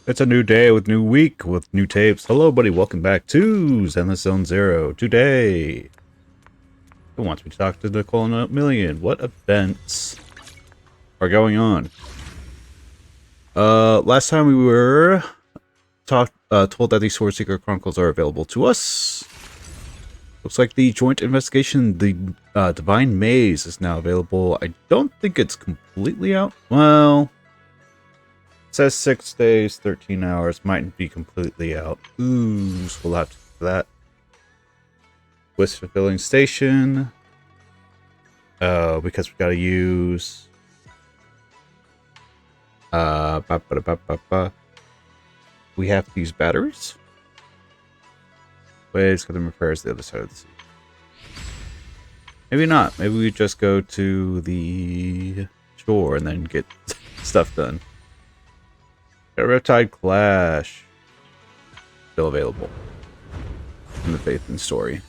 It's a new day with new week with new tapes. Hello, buddy. Welcome back to Zenless Zone Zero. Today, who wants me to talk to Nicole Million? What events are going on? Last time we were told that the Sword Seeker Chronicles are available to us. Looks like the joint investigation, the Divine Maze, is now available. I don't think it's completely out. Well, it says 6 days, 13 hours. Might be completely out. Ooh, so we'll have to do that. Wish Fulfilling Station. Because we gotta use... we have to use batteries. Waves, got them repairs the other side of the sea. Maybe not. Maybe we just go to the shore and then get stuff done. A Riptide Clash. Still available. In the Faith and Story.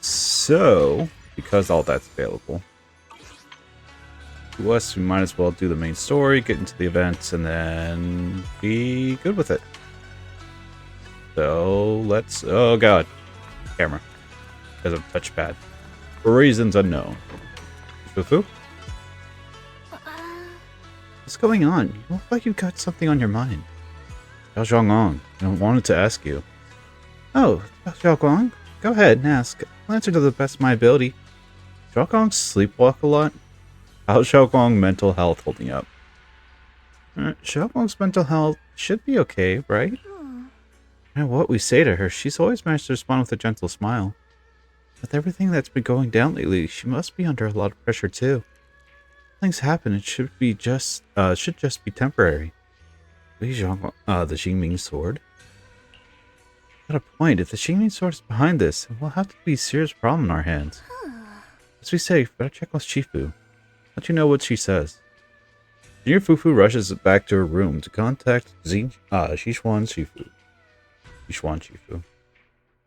So, because all that's available to us, we might as well do the main story, get into the events, and then be good with it. So, let's... Oh, God. Camera. Because of touchpad. For reasons unknown. Fufu? What's going on? You look like you've got something on your mind. Xiao Zhonglong, I wanted to ask you. Oh, Xiao Guang? Go ahead and ask. I'll answer to the best of my ability. Xiao Guang sleepwalk a lot? How's Xiao Guang mental health holding up? Xiao Guang's mental health should be okay, right? No matter what we say to her, she's always managed to respond with a gentle smile. With everything that's been going down lately, she must be under a lot of pressure too. Things happen, it should just be temporary. The Xingming sword. Got a point. If the Xingming sword is behind this, we'll have to be a serious problem in our hands. As we say, better check with Shifu. Let you know what she says. Junior Fufu rushes back to her room to contact Xishuan Shifu.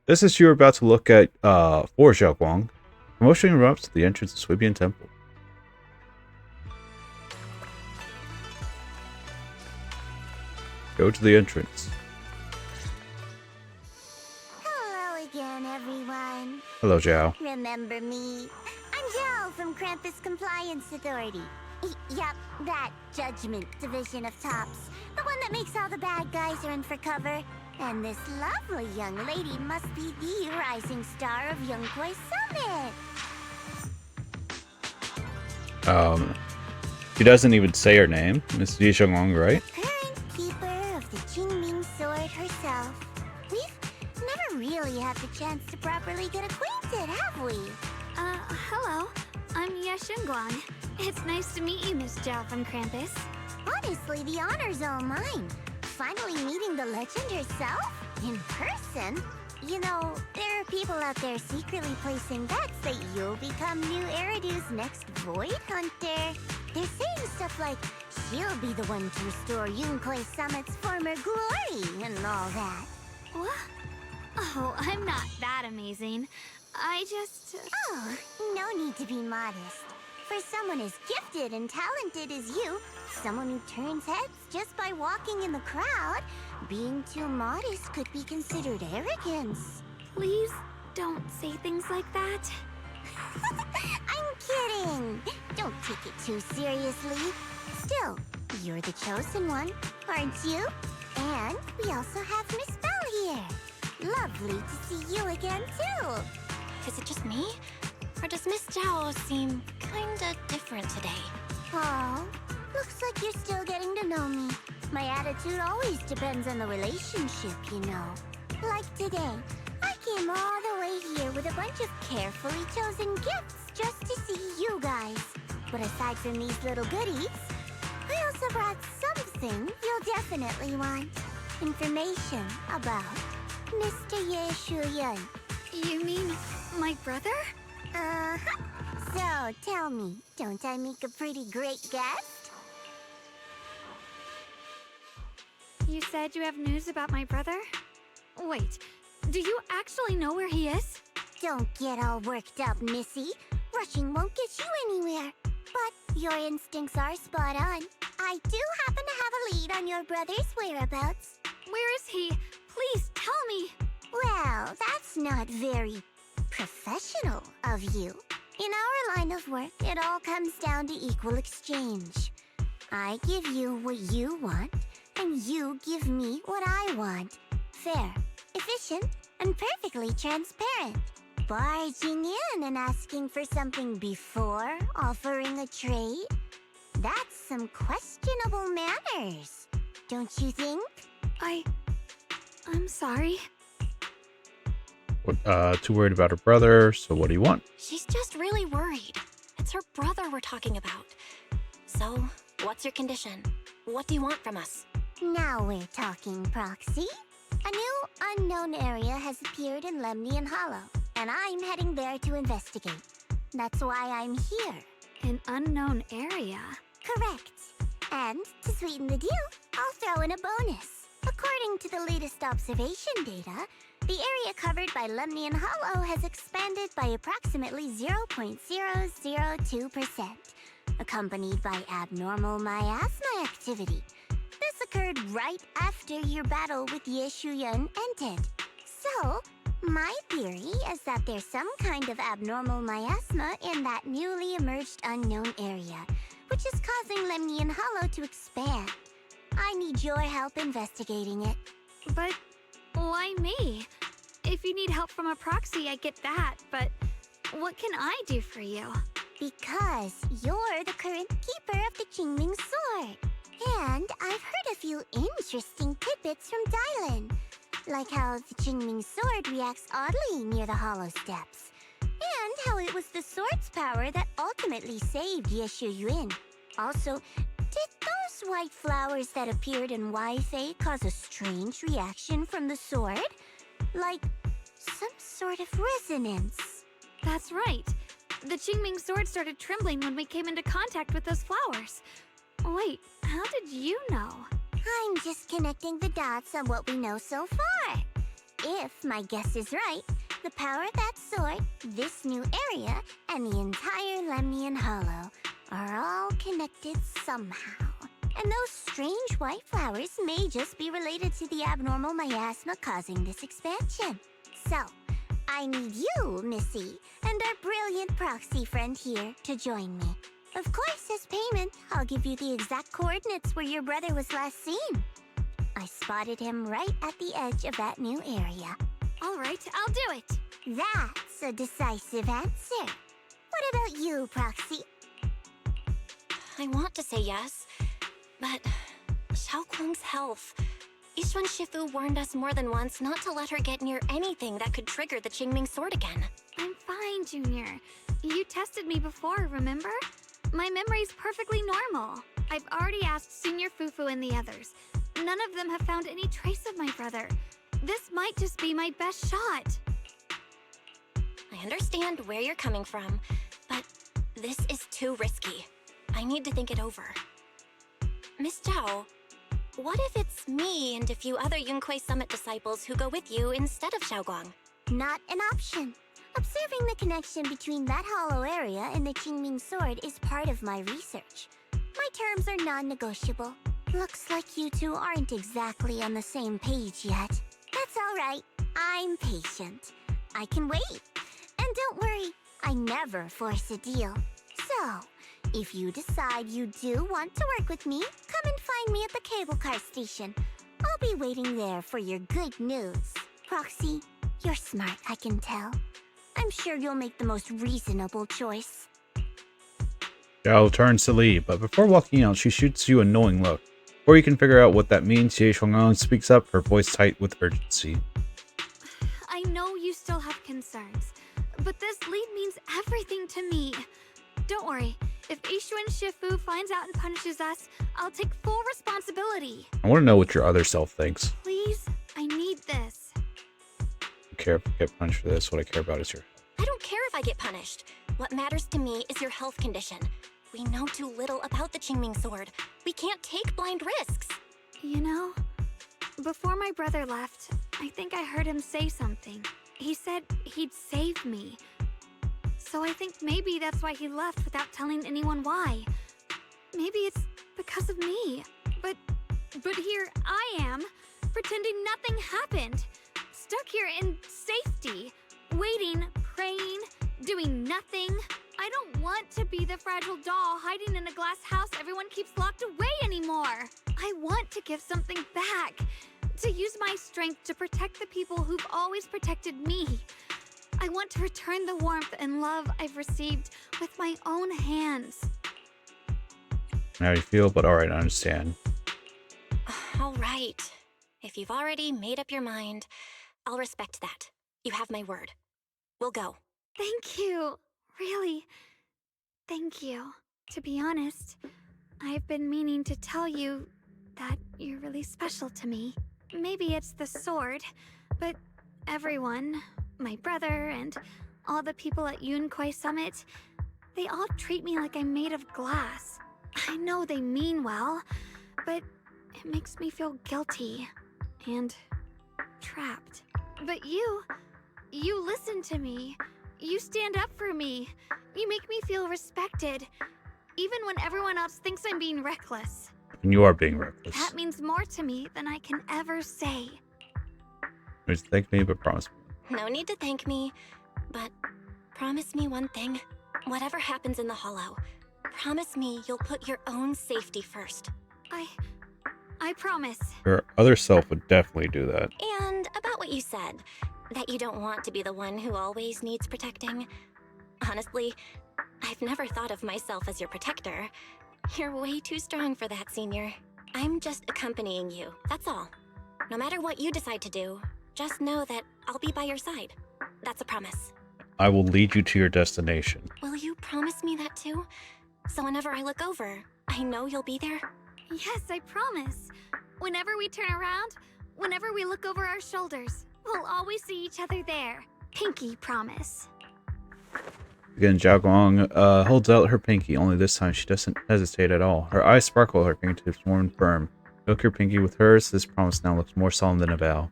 Just as you were about to look at for Xiao Guang, commotion erupts at the entrance of Swibian Temple. Go to the entrance. Hello again, everyone. Hello, Zhao. Remember me? I'm Zhao from Krampus Compliance Authority. Yup, that Judgment Division of Tops. The one that makes all the bad guys run for cover. And this lovely young lady must be the rising star of Yongkoi Summit. She doesn't even say her name. Miss Yi Xianglong, right? Current keeper of the Qingming sword herself. We've never really had the chance to properly get acquainted, have we? Hello. I'm Yashunguan. It's nice to meet you, Miss Zhao from Krampus. Honestly, the honor's all mine. Finally meeting the legend herself? In person? You know, there are people out there secretly placing bets that you'll become new Eridu's next Void Hunter. They're saying stuff like, she'll be the one to restore Yongkoi Summit's former glory and all that. What? Oh, I'm not that amazing. I just... Oh, no need to be modest. For someone as gifted and talented as you, someone who turns heads just by walking in the crowd, being too modest could be considered arrogance. Please don't say things like that. I'm kidding. Don't take it too seriously. Still, you're the chosen one, aren't you? And we also have Miss Belle here. Lovely to see you again, too. Is it just me? Or does Miss Zhao seem kinda different today? Oh, looks like you're still getting to know me. My attitude always depends on the relationship, you know. Like today, I came all the way here with a bunch of carefully chosen gifts just to see you guys. But aside from these little goodies, I also brought something you'll definitely want. Information about Mr. Ye Shuyan. You mean my brother? Uh-huh. So, tell me, don't I make a pretty great guest? You said you have news about my brother? Wait, do you actually know where he is? Don't get all worked up, Missy. Rushing won't get you anywhere. But Your instincts are spot on. I do happen to have a lead on your brother's whereabouts. Where is he? Please tell me. Well, that's not very professional of you. In our line of work, it all comes down to equal exchange. I give you what you want, and you give me what I want. Fair, efficient, and perfectly transparent. Barging in and asking for something before offering a trade? That's some questionable manners, don't you think? I'm sorry. Too worried about her brother, so what do you want? She's just really worried. It's her brother we're talking about. So, what's your condition? What do you want from us? Now we're talking, Proxy. A new unknown area has appeared in Lemnian Hollow, and I'm heading there to investigate. That's why I'm here. An unknown area? Correct. And to sweeten the deal, I'll throw in a bonus. According to the latest observation data, the area covered by Lemnian Hollow has expanded by approximately 0.002%, accompanied by abnormal miasma activity. This occurred right after your battle with Yeshuyan ended. So, my theory is that there's some kind of abnormal miasma in that newly emerged unknown area, which is causing Lemnian Hollow to expand. I need your help investigating it. But why me? If you need help from a proxy, I get that, but what can I do for you? Because you're the current keeper of the Qingming sword. And I've heard a few interesting tidbits from Dylan. Like how the Qingming sword reacts oddly near the hollow steps. And how it was the sword's power that ultimately saved Yeshu Yuan. Also, did those white flowers that appeared in Wi-Fei cause a strange reaction from the sword? Like some sort of resonance. That's right. The Qingming sword started trembling when we came into contact with those flowers. Wait, how did you know? I'm just connecting the dots on what we know so far. If my guess is right, the power of that sword, this new area, and the entire Lemnian Hollow are all connected somehow. And those strange white flowers may just be related to the abnormal miasma causing this expansion. So, I need you, Missy, and our brilliant proxy friend here to join me. Of course, as payment, I'll give you the exact coordinates where your brother was last seen. I spotted him right at the edge of that new area. All right, I'll do it. That's a decisive answer. What about you, Proxy? I want to say yes, but Xiaoguang's health. Yishuan Shifu warned us more than once not to let her get near anything that could trigger the Qingming sword again. I'm fine, Junior. You tested me before, remember? My memory's perfectly normal. I've already asked Senior Fufu and the others. None of them have found any trace of my brother. This might just be my best shot. I understand where you're coming from, but this is too risky. I need to think it over. Miss Zhao, what if it's me and a few other Yunquei Summit disciples who go with you instead of Xiaoguang? Not an option. Observing the connection between that hollow area and the Qingming sword is part of my research. My terms are non-negotiable. Looks like you two aren't exactly on the same page yet. That's all right. I'm patient. I can wait. And don't worry, I never force a deal. So, if you decide you do want to work with me, come and find me at the cable car station. I'll be waiting there for your good news. Proxy, you're smart, I can tell. I'm sure you'll make the most reasonable choice. Zhao turns to leave, but before walking out, she shoots you a knowing look. Before you can figure out what that means, Ye Shuangong speaks up, her voice tight with urgency. I know you still have concerns, but this lead means everything to me. Don't worry, if Yishuan Shifu finds out and punishes us, I'll take full responsibility. I want to know what your other self thinks. Please, I need this. I don't care if you get punished for this. What I care about is your health. I don't care if I get punished. What matters to me is your health condition. We know too little about the Qingming sword. We can't take blind risks. You know, before my brother left, I think I heard him say something. He said he'd save me. So I think maybe that's why he left without telling anyone why. maybe it's because of me. But here I am, pretending nothing happened. Stuck here in safety, waiting, praying, doing nothing. I don't want to be the fragile doll hiding in a glass house everyone keeps locked away anymore. I want to give something back, to use my strength to protect the people who've always protected me. I want to return the warmth and love I've received with my own hands. How do you feel? But alright, I understand. All right. If you've already made up your mind, I'll respect that. You have my word. We'll go. Thank you. Really, thank you. To be honest, I've been meaning to tell you that you're really special to me. Maybe it's the sword, but everyone, my brother and all the people at Yunquai Summit, they all treat me like I'm made of glass. I know they mean well, but it makes me feel guilty and trapped. But you listen to me. You stand up for me. You make me feel respected, even when everyone else thinks I'm being reckless. And you are being reckless. That means more to me than I can ever say. Just thank me, but promise me. No need to thank me, but promise me one thing. Whatever happens in the Hollow, promise me you'll put your own safety first. I promise. Your other self would definitely do that. And about what you said, that you don't want to be the one who always needs protecting. Honestly, I've never thought of myself as your protector. You're way too strong for that, Senior. I'm just accompanying you, that's all. No matter what you decide to do, just know that I'll be by your side. That's a promise. I will lead you to your destination. Will you promise me that too? So whenever I look over, I know you'll be there? Yes, I promise. Whenever we turn around, whenever we look over our shoulders, we'll always see each other there. Pinky promise. Again, Zhao Guang holds out her pinky, only this time she doesn't hesitate at all. Her eyes sparkle, her fingertips warm and firm. Hook your pinky with hers, this promise now looks more solemn than a vow.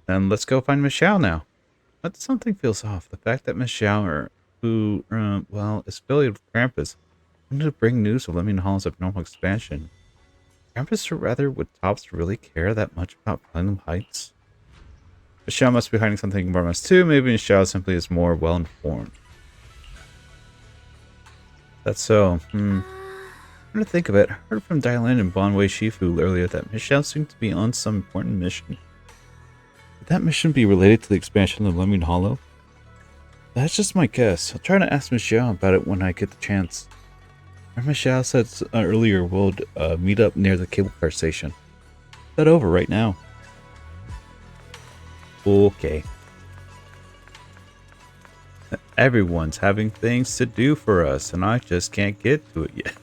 Then let's go find Miss Xiao now. But something feels off. The fact that Miss Xiao, who, is affiliated with Krampus, wanted to bring news of Lemnian Hollow's abnormal expansion. Krampus, or rather, would Tops really care that much about Platinum Heights? Miss Xiao must be hiding something from us too. Maybe Miss Xiao simply is more well-informed. That's so. Come to think of it, I heard from Dylan and Bonwei Shifu earlier that Miss Xiao seemed to be on some important mission. Could that mission be related to the expansion of Lemnian Hollow? That's just my guess. I'll try to ask Miss Xiao about it when I get the chance. Miss Xiao said earlier we'll meet up near the cable car station. Head over right now. Okay. Everyone's having things to do for us, and I just can't get to it yet.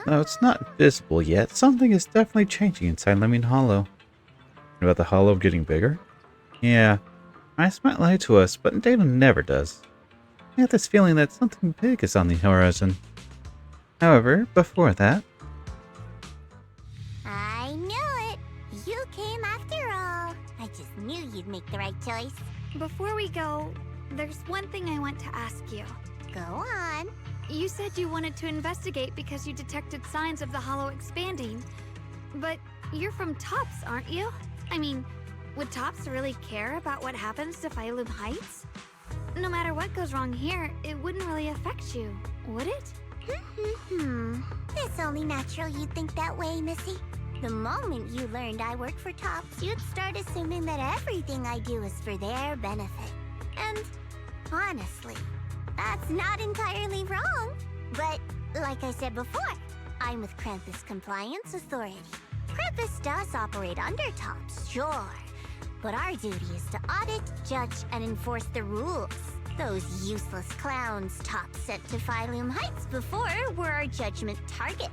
No, it's not visible yet. Something is definitely changing inside Lemnian Hollow. About the Hollow getting bigger? Yeah, Ice might lie to us, but Data never does. I have this feeling that something big is on the horizon. However, before that... I knew it! You came after all. I just knew you'd make the right choice. Before we go, there's one thing I want to ask you. Go on. You said you wanted to investigate because you detected signs of the Hollow expanding. But you're from Tops, aren't you? I mean, would Tops really care about what happens to Phylum Heights? No matter what goes wrong here, it wouldn't really affect you, would it? It's only natural you'd think that way, Missy. The moment you learned I work for Tops, you'd start assuming that everything I do is for their benefit. And honestly, that's not entirely wrong. But like I said before, I'm with Krampus Compliance Authority. Krampus does operate under Tops, sure. But our duty is to audit, judge, and enforce the rules. Those useless clowns Tops sent to Phylum Heights before were our judgment targets.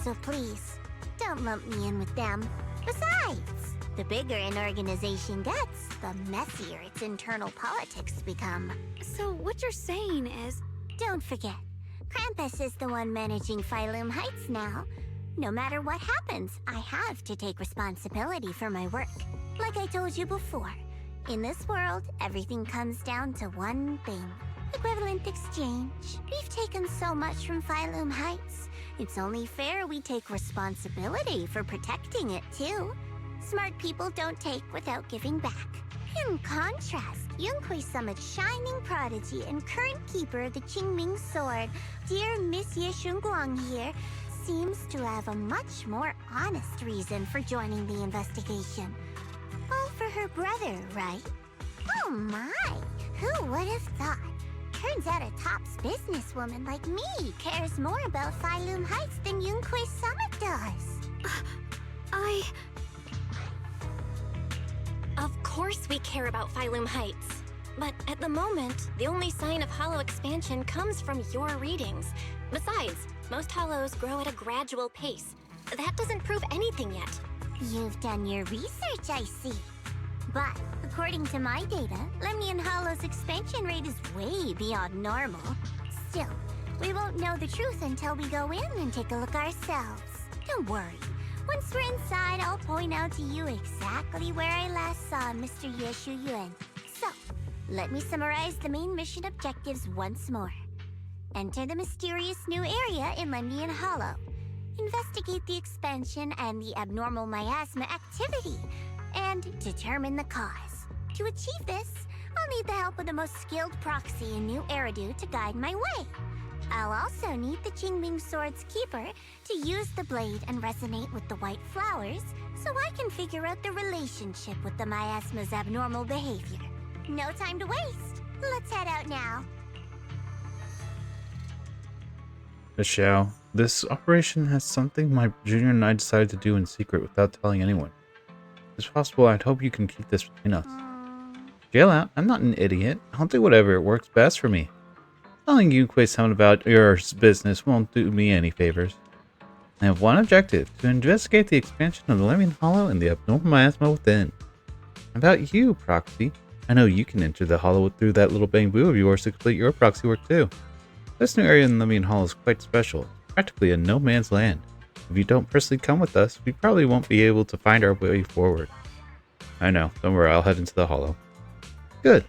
So please, don't lump me in with them. Besides, the bigger an organization gets, the messier its internal politics become. So what you're saying is... Don't forget, Krampus is the one managing Phylum Heights now. No matter what happens, I have to take responsibility for my work. Like I told you before, In this world, everything comes down to one thing. Equivalent exchange. We've taken so much from Phylum Heights. It's only fair we take responsibility for protecting it, too. Smart people don't take without giving back. In contrast, Yunhui Summit's shining prodigy and current keeper of the Qingming Sword, dear Miss Ye Shunguang here, seems to have a much more honest reason for joining the investigation. All for her brother, right? Oh my! Who would have thought? Turns out a tops businesswoman like me cares more about Phylum Heights than Yunhui Summit does. Of course we care about Phylum Heights. But at the moment, the only sign of hollow expansion comes from your readings. Besides, most hollows grow at a gradual pace. That doesn't prove anything yet. You've done your research, I see. But according to my data, Lemnian Hollow's expansion rate is way beyond normal. Still, we won't know the truth until we go in and take a look ourselves. Don't worry. Once we're inside, I'll point out to you exactly where I last saw Mr. Ye Shuyuan. So, let me summarize the main mission objectives once more. Enter the mysterious new area in Lemnian Hollow. Investigate the expansion and the abnormal miasma activity, and determine the cause. To achieve this, I'll need the help of the most skilled proxy in New Eridu to guide my way. I'll also need the Qingming Sword's keeper to use the blade and resonate with the white flowers so I can figure out the relationship with the miasma's abnormal behavior. No time to waste. Let's head out now. Miss Xiao, this operation has something my junior and I decided to do in secret without telling anyone. If it's possible, I'd hope you can keep this between us. Jail out, I'm not an idiot. I'll do whatever works best for me. Telling you something about your business won't do me any favors. I have one objective, to investigate the expansion of the Lemnian Hollow and the abnormal miasma within. About you, Proxy. I know you can enter the Hollow through that little bangboo of yours to complete your proxy work too. This new area in Lemnian Hollow is quite special. It's practically a no man's land. If you don't personally come with us, we probably won't be able to find our way forward. I know, don't worry, I'll head into the Hollow. Good.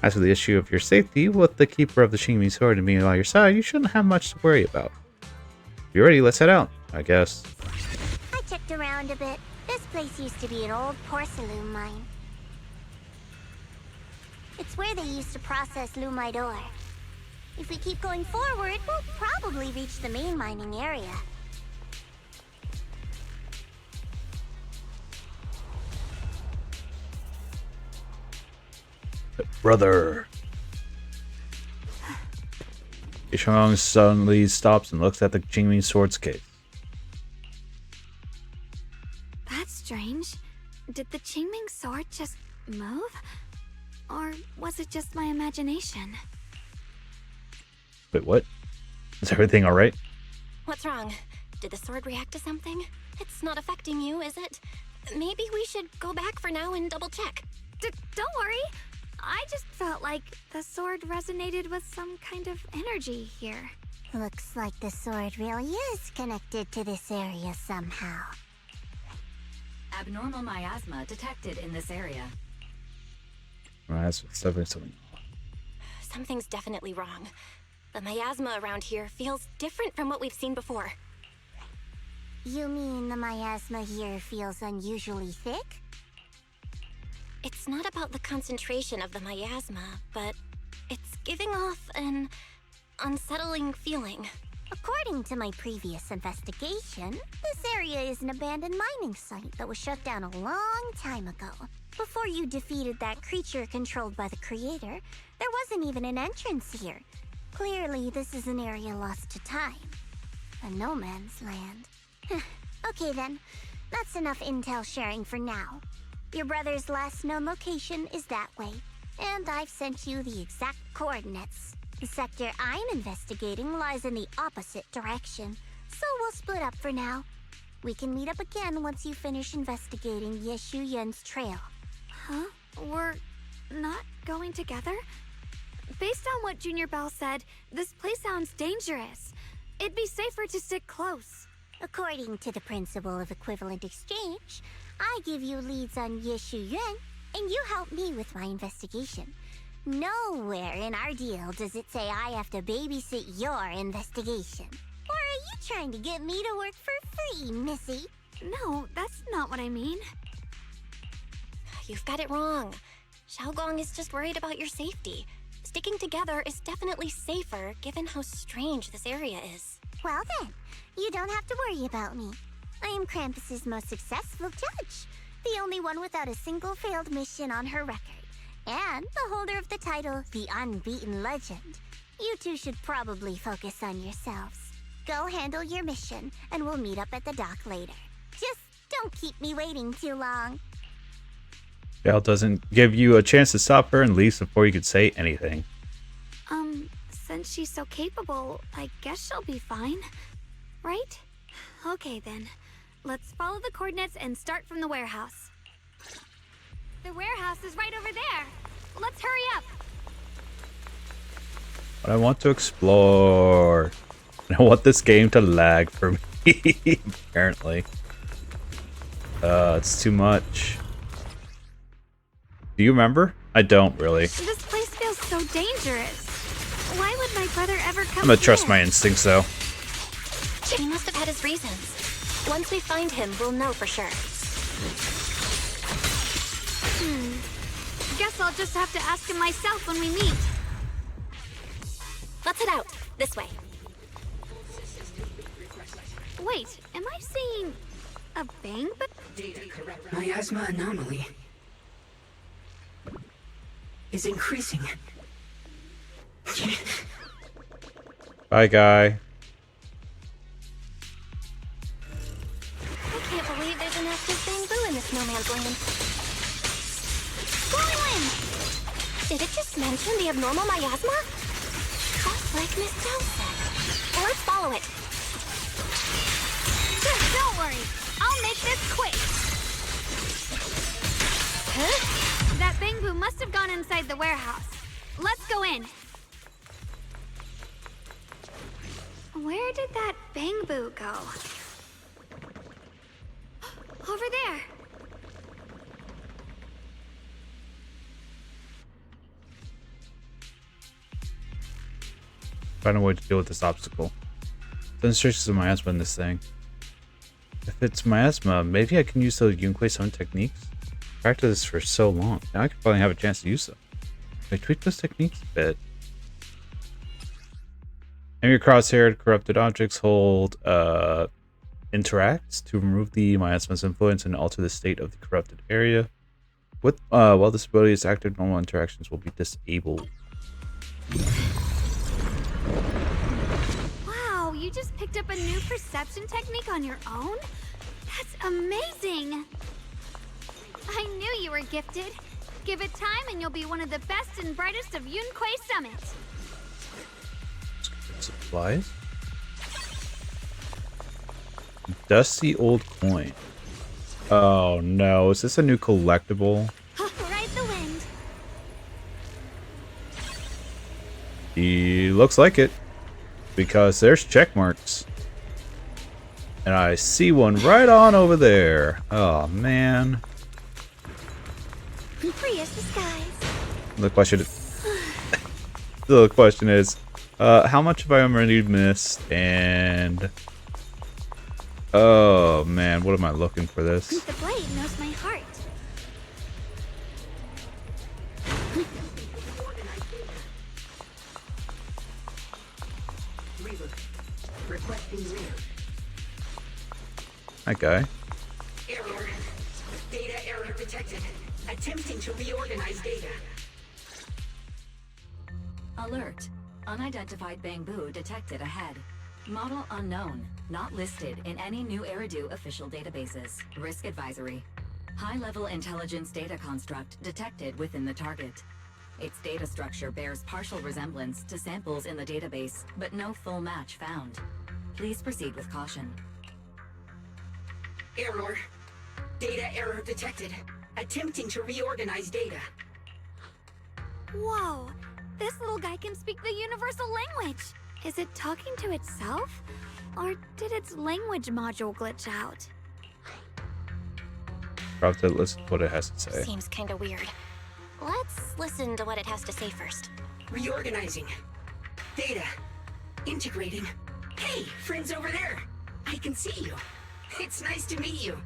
As for the issue of your safety, with the keeper of the Qingming Sword and me by your side, you shouldn't have much to worry about. If you're ready, let's head out, I guess. I checked around a bit. This place used to be an old porcelain mine. It's where they used to process lumite ore. If we keep going forward, we'll probably reach the main mining area. Brother. Ishong suddenly stops and looks at the Qingming Sword's case. That's strange. Did the Qingming Sword just move? Or was it just my imagination? Wait, what? Is everything alright? What's wrong? Did the sword react to something? It's not affecting you, is it? Maybe we should go back for now and double check. Don't worry. I just felt like the sword resonated with some kind of energy here. Looks like the sword really is connected to this area somehow. Abnormal miasma detected in this area. Well, that's definitely something. Something's definitely wrong. The miasma around here feels different from what we've seen before. You mean the miasma here feels unusually thick? It's not about the concentration of the miasma, but it's giving off an unsettling feeling. According to my previous investigation, this area is an abandoned mining site that was shut down a long time ago. Before you defeated that creature controlled by the creator, there wasn't even an entrance here. Clearly, this is an area lost to time. A no man's land. Okay then, that's enough intel sharing for now. Your brother's last known location is that way, and I've sent you the exact coordinates. The sector I'm investigating lies in the opposite direction, so we'll split up for now. We can meet up again once you finish investigating Ye Shuyuan's trail. Huh? We're not going together? Based on what Junior Bell said, this place sounds dangerous. It'd be safer to stick close. According to the principle of equivalent exchange, I give you leads on Ye Shuyuan, and you help me with my investigation. Nowhere in our deal does it say I have to babysit your investigation. Or are you trying to get me to work for free, Missy? No, that's not what I mean. You've got it wrong. Xiaogong is just worried about your safety. Sticking together is definitely safer given how strange this area is. Well then, you don't have to worry about me. I am Krampus's most successful judge. The only one without a single failed mission on her record. And the holder of the title, the Unbeaten Legend. You two should probably focus on yourselves. Go handle your mission, and we'll meet up at the dock later. Just don't keep me waiting too long. Xiao doesn't give you a chance to stop her and leaves before you could say anything. Since she's so capable, I guess she'll be fine. Right? Okay then. Let's follow the coordinates and start from the warehouse. The warehouse is right over there. Let's hurry up. But I want to explore. I want this game to lag for me, apparently. It's too much. Do you remember? I don't really. This place feels so dangerous. Why would my brother ever come I'm gonna trust here? my instincts, though. He must have had his reasons. Once we find him, we'll know for sure. Guess I'll just have to ask him myself when we meet. Let's head out. This way. Wait, am I seeing a bangboo? Miasma anomaly is increasing. Bye, guy. I can't believe there's an active bangboo in this no man's land. Going in! Did it just mention the abnormal miasma? Just like Miss Zhao said. Let's follow it. Don't worry, I'll make this quick. Huh? That bangboo must have gone inside the warehouse. Let's go in. Where did that bangboo go? Over there. Find a way to deal with this obstacle. Demonstrations of miasma in this thing. If it's miasma, maybe I can use those Yunque's own techniques. I practiced this for so long. Now I could finally have a chance to use them. I tweak those techniques a bit. Aim your crosshair at corrupted objects. Hold interacts to remove the miasma's influence and alter the state of the corrupted area. While this ability is active, normal interactions will be disabled. Wow, you just picked up a new perception technique on your own? That's amazing! I knew you were gifted. Give it time and you'll be one of the best and brightest of Yunquei Summit. Supplies? Dusty old coin. Oh no, is this a new collectible? Ride the wind. He looks like it. Because there's check marks. And I see one right on over there. Oh man. Free as the skies. The question is, how much have I already missed? And oh man, what am I looking for this? The blade knows my heart. That guy. Error. Data error detected. Attempting to reorganize data. Alert. Unidentified bangboo detected ahead. Model unknown. Not listed in any new Eridu official databases. Risk advisory. High-level intelligence data construct detected within the target. Its data structure bears partial resemblance to samples in the database, but no full match found. Please proceed with caution. Error. Data error detected. Attempting to reorganize data. Whoa, this little guy can speak the universal language. Is it talking to itself? Or did its language module glitch out? I'll have to listen to what it has to say. Seems kinda weird. Let's listen to what it has to say first. Reorganizing. Data. Integrating. Hey, friends over there. I can see you. It's nice to meet you.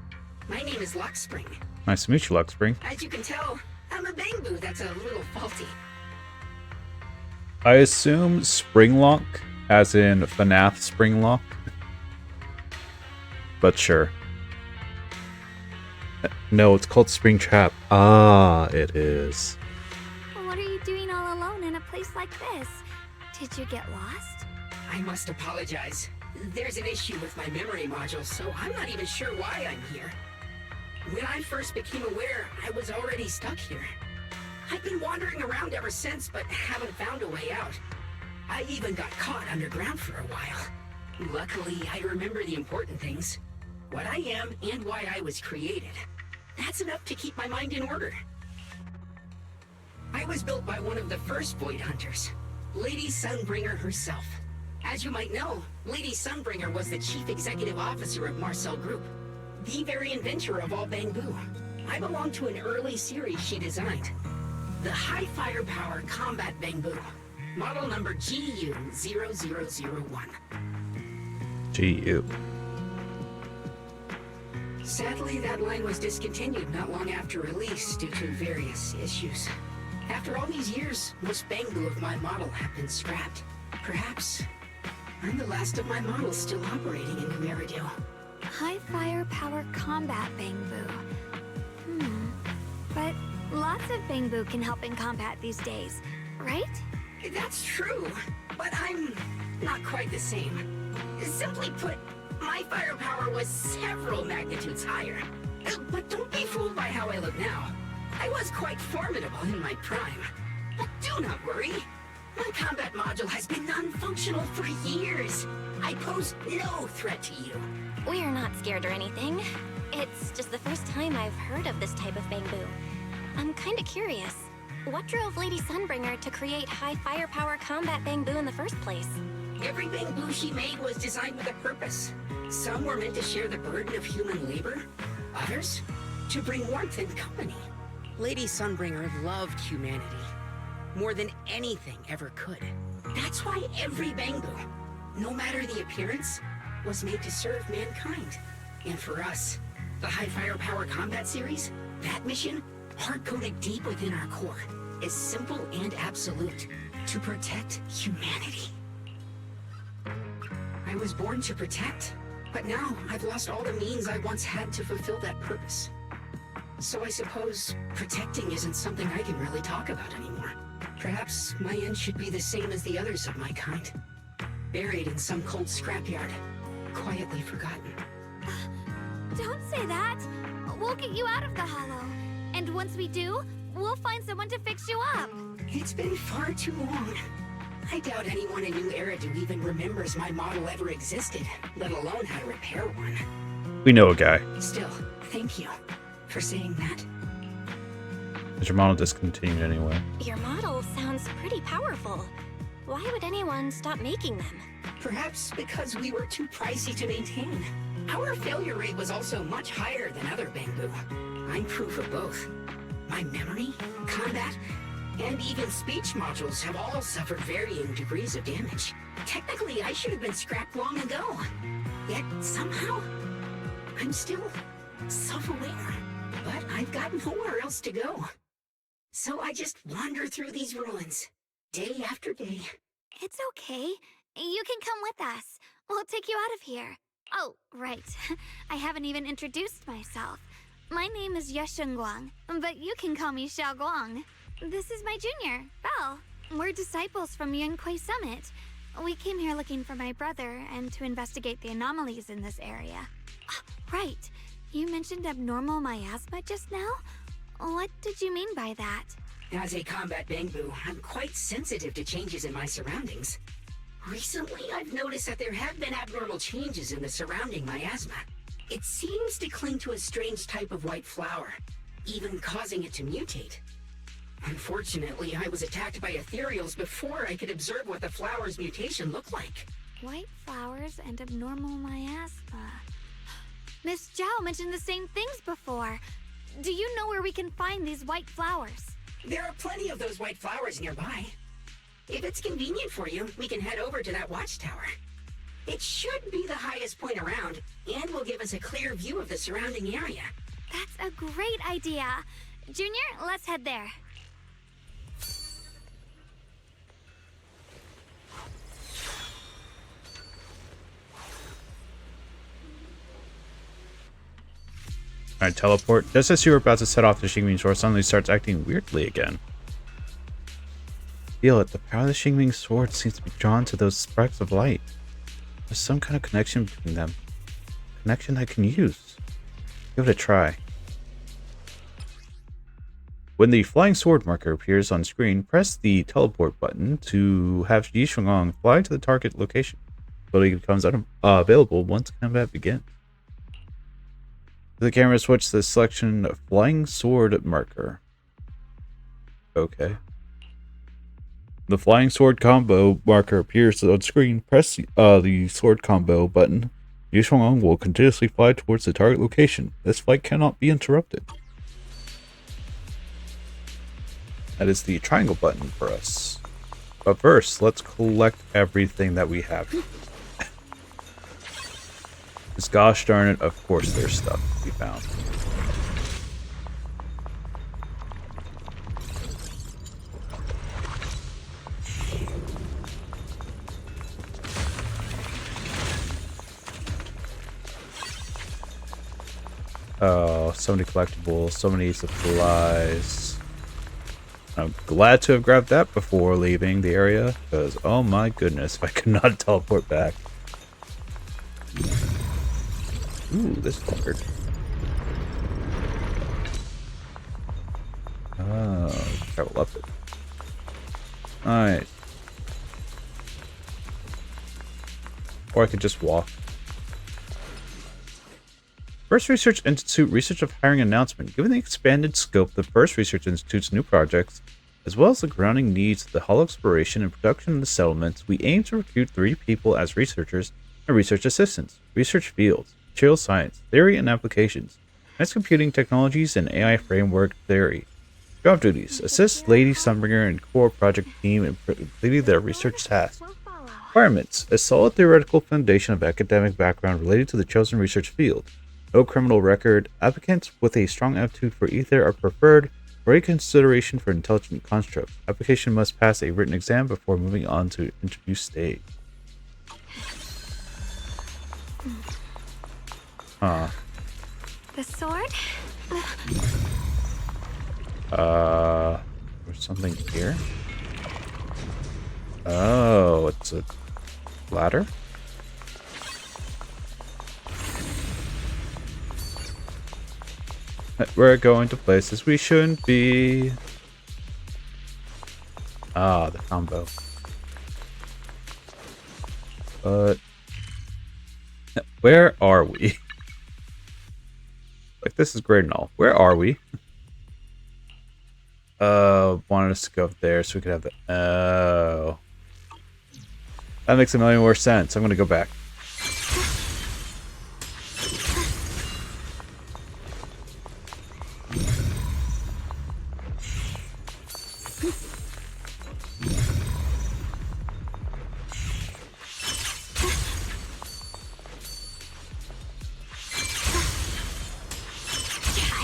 My name is Lockspring. Nice to meet you, Lockspring. As you can tell, I'm a bangboo that's a little faulty. I assume Springlock, as in FNAF Springlock. But sure. No, it's called Springtrap. Ah, it is. What are you doing all alone in a place like this? Did you get lost? I must apologize. There's an issue with my memory module, so I'm not even sure why I'm here. When I first became aware, I was already stuck here. I've been wandering around ever since, but haven't found a way out. I even got caught underground for a while. Luckily, I remember the important things. What I am and why I was created. That's enough to keep my mind in order. I was built by one of the first Void Hunters, Lady Sunbringer herself. As you might know, Lady Sunbringer was the chief executive officer of Marcel Group, the very inventor of all bangboo. I belong to an early series she designed, the High Firepower Combat Bangboo, model number GU0001. GU. Sadly, that line was discontinued not long after release due to various issues. After all these years, most bangboo of my model have been scrapped. Perhaps I'm the last of my models still operating in New Eridu. High firepower combat bangboo. But lots of bangboo can help in combat these days, right? That's true, but I'm not quite the same. Simply put, my firepower was several magnitudes higher. But don't be fooled by how I look now. I was quite formidable in my prime. But do not worry. My combat module has been non-functional for years. I pose no threat to you. We're not scared or anything. It's just the first time I've heard of this type of bangboo. I'm kinda curious. What drove Lady Sunbringer to create high firepower combat bangboo in the first place? Every bangboo she made was designed with a purpose. Some were meant to share the burden of human labor. Others, to bring warmth and company. Lady Sunbringer loved humanity. More than anything ever could. That's why every bangboo, no matter the appearance, was made to serve mankind. And for us, the High Firepower Combat Series, that mission, hard-coded deep within our core, is simple and absolute. To protect humanity. I was born to protect, but now I've lost all the means I once had to fulfill that purpose. So I suppose protecting isn't something I can really talk about anymore. Perhaps my end should be the same as the others of my kind. Buried in some cold scrapyard, quietly forgotten. Don't say that. We'll get you out of the hollow. And once we do, we'll find someone to fix you up. It's been far too long. I doubt anyone in New Eridu even remembers my model ever existed, let alone how to repair one. We know a guy. Still, thank you for saying that. Is your model discontinued anyway? Your model sounds pretty powerful. Why would anyone stop making them? Perhaps because we were too pricey to maintain. Our failure rate was also much higher than other bangboo. I'm proof of both. My memory, combat, and even speech modules have all suffered varying degrees of damage. Technically, I should have been scrapped long ago. Yet, somehow, I'm still self-aware. But I've got nowhere else to go. So I just wander through these ruins, day after day. It's okay. You can come with us. We'll take you out of here. Oh, right. I haven't even introduced myself. My name is Guang, but you can call me Xiaoguang. This is my junior, Belle. We're disciples from Yunquei Summit. We came here looking for my brother and to investigate the anomalies in this area. Right. You mentioned abnormal miasma just now? What did you mean by that? As a combat bangboo, I'm quite sensitive to changes in my surroundings. Recently, I've noticed that there have been abnormal changes in the surrounding miasma. It seems to cling to a strange type of white flower, even causing it to mutate. Unfortunately, I was attacked by ethereals before I could observe what the flower's mutation looked like. White flowers and abnormal miasma. Miss Zhao mentioned the same things before. Do you know where we can find these white flowers? There are plenty of those white flowers nearby. If it's convenient for you, we can head over to that watchtower. It should be the highest point around, and will give us a clear view of the surrounding area. That's a great idea. Junior, let's head there. Alright, teleport. Just as you were about to set off, the Xingming sword suddenly starts acting weirdly again. Feel it. The power of the Xingming sword seems to be drawn to those sparks of light. There's some kind of connection between them. A connection I can use. Give it a try. When the flying sword marker appears on screen, press the teleport button to have Yi Shuang fly to the target location. Ability becomes available once combat begins. The camera switch to the selection of flying sword marker. Okay. The flying sword combo marker appears on screen. Press the sword combo button. Yu Shuang will continuously fly towards the target location. This flight cannot be interrupted. That is the triangle button for us. But first, let's collect everything that we have. Because gosh darn it, of course there's stuff to be found. Oh, so many collectibles, so many supplies. I'm glad to have grabbed that before leaving the area, because oh my goodness, if I could not teleport back. Ooh, this is weird. Oh, travel up it. Alright. Or I could just walk. First Research Institute Research of Hiring announcement. Given the expanded scope of the First Research Institute's new projects, as well as the grounding needs of the Hollow exploration and production of the settlements, we aim to recruit 3 people as researchers and research assistants. Research fields: material science, theory and applications, advanced computing technologies, and AI framework theory. Job duties: assist Lady Sunbringer and core project team in completing their research tasks. Requirements: a solid theoretical foundation of academic background related to the chosen research field. No criminal record. Applicants with a strong aptitude for ether are preferred, or a consideration for intelligent constructs. Application must pass a written exam before moving on to interview stage. Huh. The sword? There's something here? Oh, it's a ladder? We're going to places we shouldn't be. Ah, the combo. But where are we? Like, this is great and all. Where are we? Wanted us to go up there so we could have the. Oh, that makes a million more sense. I'm gonna go back.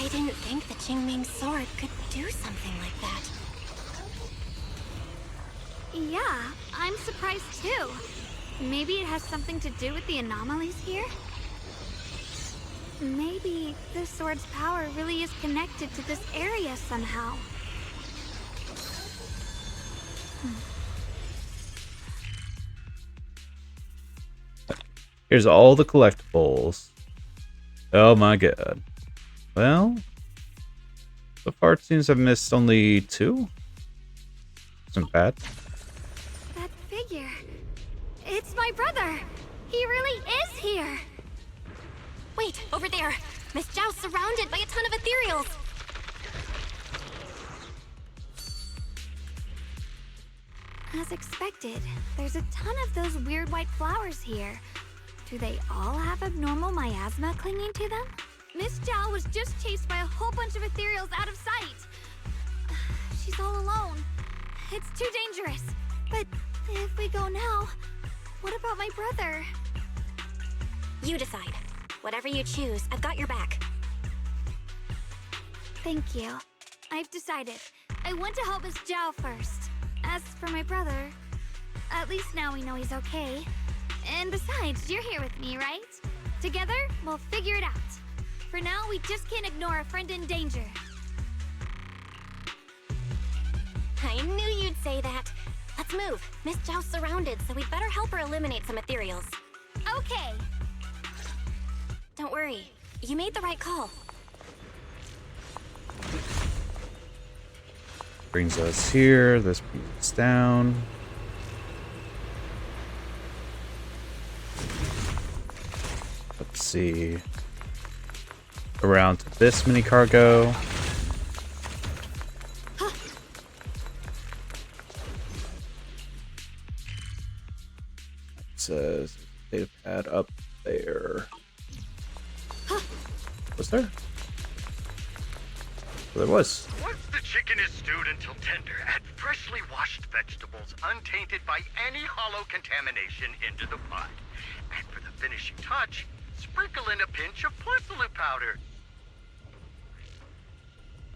I didn't think the Qingming sword could do something like that. Yeah, I'm surprised too. Maybe it has something to do with the anomalies here? Maybe this sword's power really is connected to this area somehow. Here's all the collectibles. Oh my god. Well, so far it seems I've missed only 2. Isn't bad. That figure. It's my brother. He really is here. Wait, over there! Miss Zhao's surrounded by a ton of ethereals! As expected, there's a ton of those weird white flowers here. Do they all have abnormal miasma clinging to them? Miss Zhao was just chased by a whole bunch of ethereals out of sight. She's all alone. It's too dangerous. But if we go now, what about my brother? You decide. Whatever you choose, I've got your back. Thank you. I've decided. I want to help Miss Zhao first. As for my brother, at least now we know he's okay. And besides, you're here with me, right? Together, we'll figure it out. For now, we just can't ignore a friend in danger. I knew you'd say that. Let's move. Miss Zhao's surrounded, so we'd better help her eliminate some ethereals. Okay. Don't worry. You made the right call. Brings us here. This brings us down. Let's see. Around to this mini cargo. It says data pad up there. Was there? Well, there was. Once the chicken is stewed until tender, add freshly washed vegetables untainted by any hollow contamination into the pot. And for the finishing touch, sprinkle in a pinch of porcelain powder.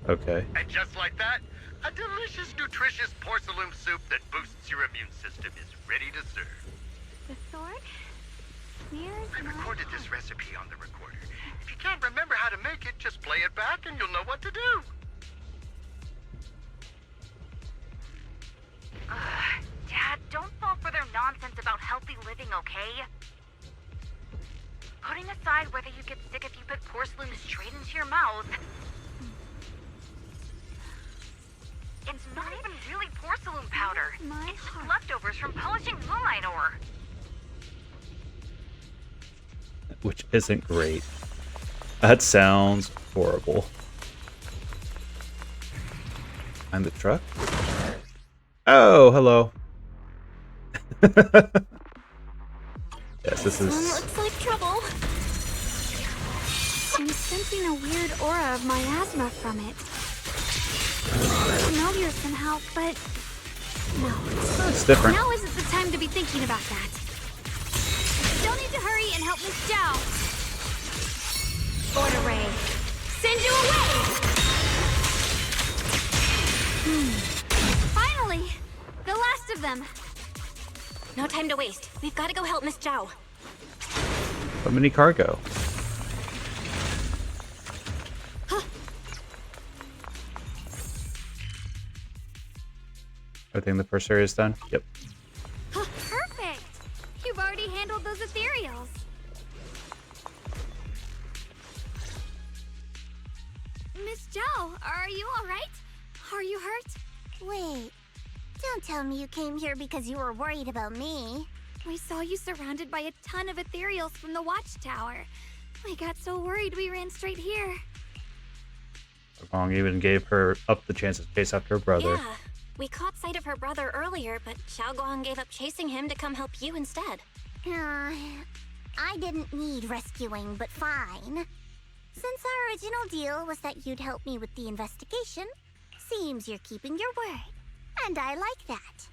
Okay. And just like that, a delicious, nutritious porcelain soup that boosts your immune system is ready to serve. The sword? Here's I my recorded heart. this recipe on the recorder. If you can't remember how to make it, just play it back and you'll know what to do. Dad, don't fall for their nonsense about healthy living, okay? Putting aside whether you get sick if you put porcelain straight into your mouth, it's not even really porcelain powder. My It's just heart. leftovers from polishing moonlight ore. Which isn't great. That sounds horrible. I'm the truck? Oh, hello. Yes, this One is... looks like trouble. I'm sensing a weird aura of miasma from it. Familiar somehow, but no. It's different. Now isn't the time to be thinking about that. Still need to hurry and help Miss Zhao. Order Ray. Send you away! Finally! The last of them. No time to waste. We've got to go help Miss Zhao. A mini cargo. I think the first area is done. Yep. Perfect! You've already handled those ethereals. Miss Zhao, are you alright? Are you hurt? Wait, don't tell me you came here because you were worried about me. We saw you surrounded by a ton of ethereals from the watchtower. We got so worried we ran straight here. Wrong even gave her up the chance to chase after her brother. Yeah. We caught sight of her brother earlier, but Xiaoguang gave up chasing him to come help you instead. I didn't need rescuing, but fine. Since our original deal was that you'd help me with the investigation, seems you're keeping your word. And I like that.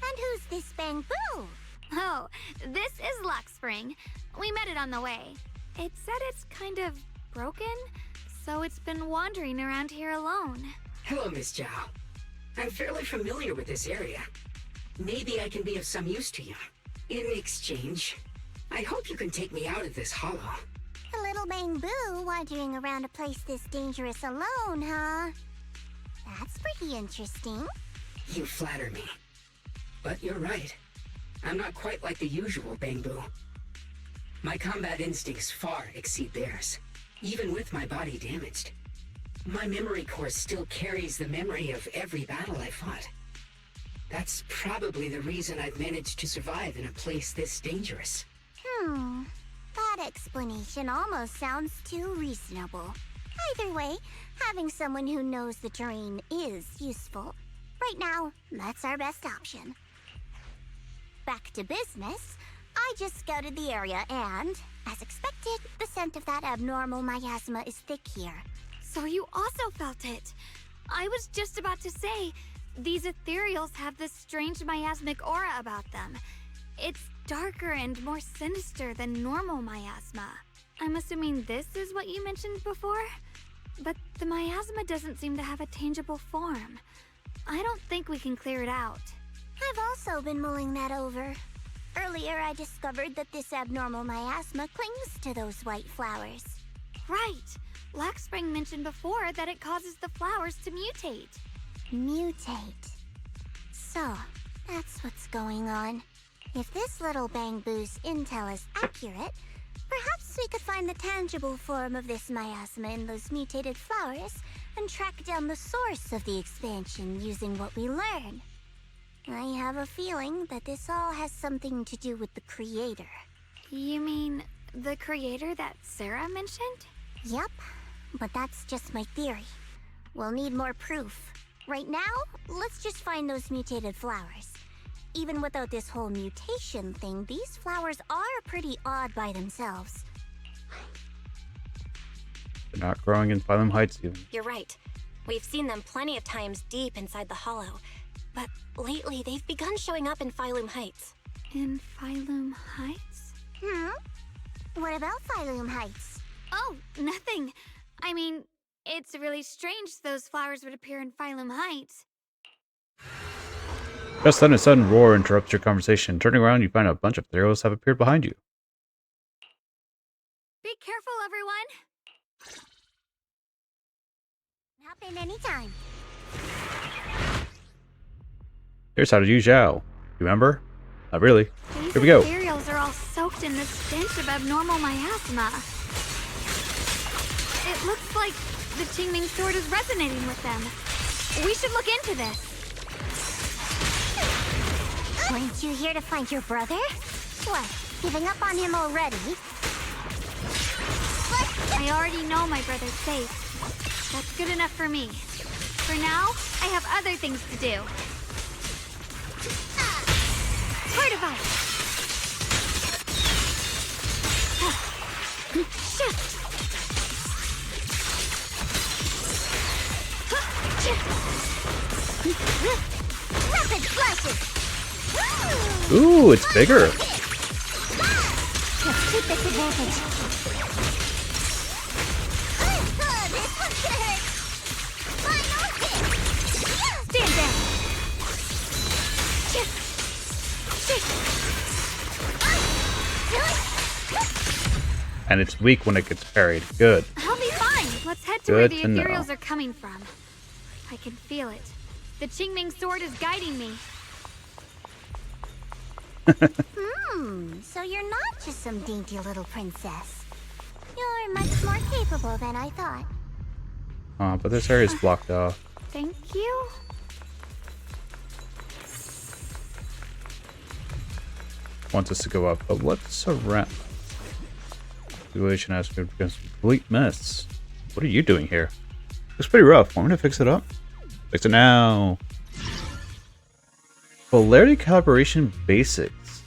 And who's this bangboo? Oh, this is Lockspring. We met it on the way. It said it's kind of broken, so it's been wandering around here alone. Hello, Miss Zhao. I'm fairly familiar with this area. Maybe I can be of some use to you. In exchange, I hope you can take me out of this hollow. A little bangboo wandering around a place this dangerous alone, huh? That's pretty interesting. You flatter me. But you're right. I'm not quite like the usual bangboo. My combat instincts far exceed theirs, even with my body damaged. My memory core still carries the memory of every battle I fought. That's probably the reason I've managed to survive in a place this dangerous. That explanation almost sounds too reasonable. Either way, having someone who knows the terrain is useful. Right now, that's our best option. Back to business. I just scouted the area and As expected, the scent of that abnormal miasma is thick here. So you also felt it. I was just about to say, these ethereals have this strange miasmic aura about them. It's darker and more sinister than normal miasma. I'm assuming this is what you mentioned before? But the miasma doesn't seem to have a tangible form. I don't think we can clear it out. I've also been mulling that over. Earlier, I discovered that this abnormal miasma clings to those white flowers. Right. Lockspring mentioned before that it causes the flowers to mutate. Mutate. So, that's what's going on. If this little bangboo's intel is accurate, perhaps we could find the tangible form of this miasma in those mutated flowers and track down the source of the expansion using what we learn. I have a feeling that this all has something to do with the creator. You mean the creator that Sarah mentioned? Yep, but that's just my theory. We'll need more proof. Right now, let's just find those mutated flowers. Even without this whole mutation thing, these flowers are pretty odd by themselves. They're not growing in Phylum Heights even. You're right. We've seen them plenty of times deep inside the hollow. But lately, they've begun showing up in Phylum Heights. In Phylum Heights? What about Phylum Heights? Oh, nothing. I mean, it's really strange those flowers would appear in Phylum Heights. Just then a sudden roar interrupts your conversation. Turning around, you find a bunch of ethereals have appeared behind you. Be careful, everyone! Hop in anytime. Here's how to use Zhao. You remember? Not really. These Here we go. ethereals are all soaked in the stench of abnormal miasma. It looks like the Qingming sword is resonating with them. We should look into this. Weren't you here to find your brother? What, giving up on him already? I already know my brother's safe. That's good enough for me. For now, I have other things to do. Heart of ice. Shift. Rapid flashes! Ooh, it's bigger. Let's keep this advantage. This one could hurt. Final hit! Stand down. And it's weak when it gets parried. Good. I'll be fine. Let's head to Good where the to know. ethereals are coming from. I can feel it. The Qingming sword is guiding me. So you're not just some dainty little princess. You're much more capable than I thought. But this area is blocked off. Thank you. Wants us to go up, but let's surround. Situation has become a complete mess. What are you doing here? Looks pretty rough. Want me to fix it up? Fix it now. Polarity calibration basics.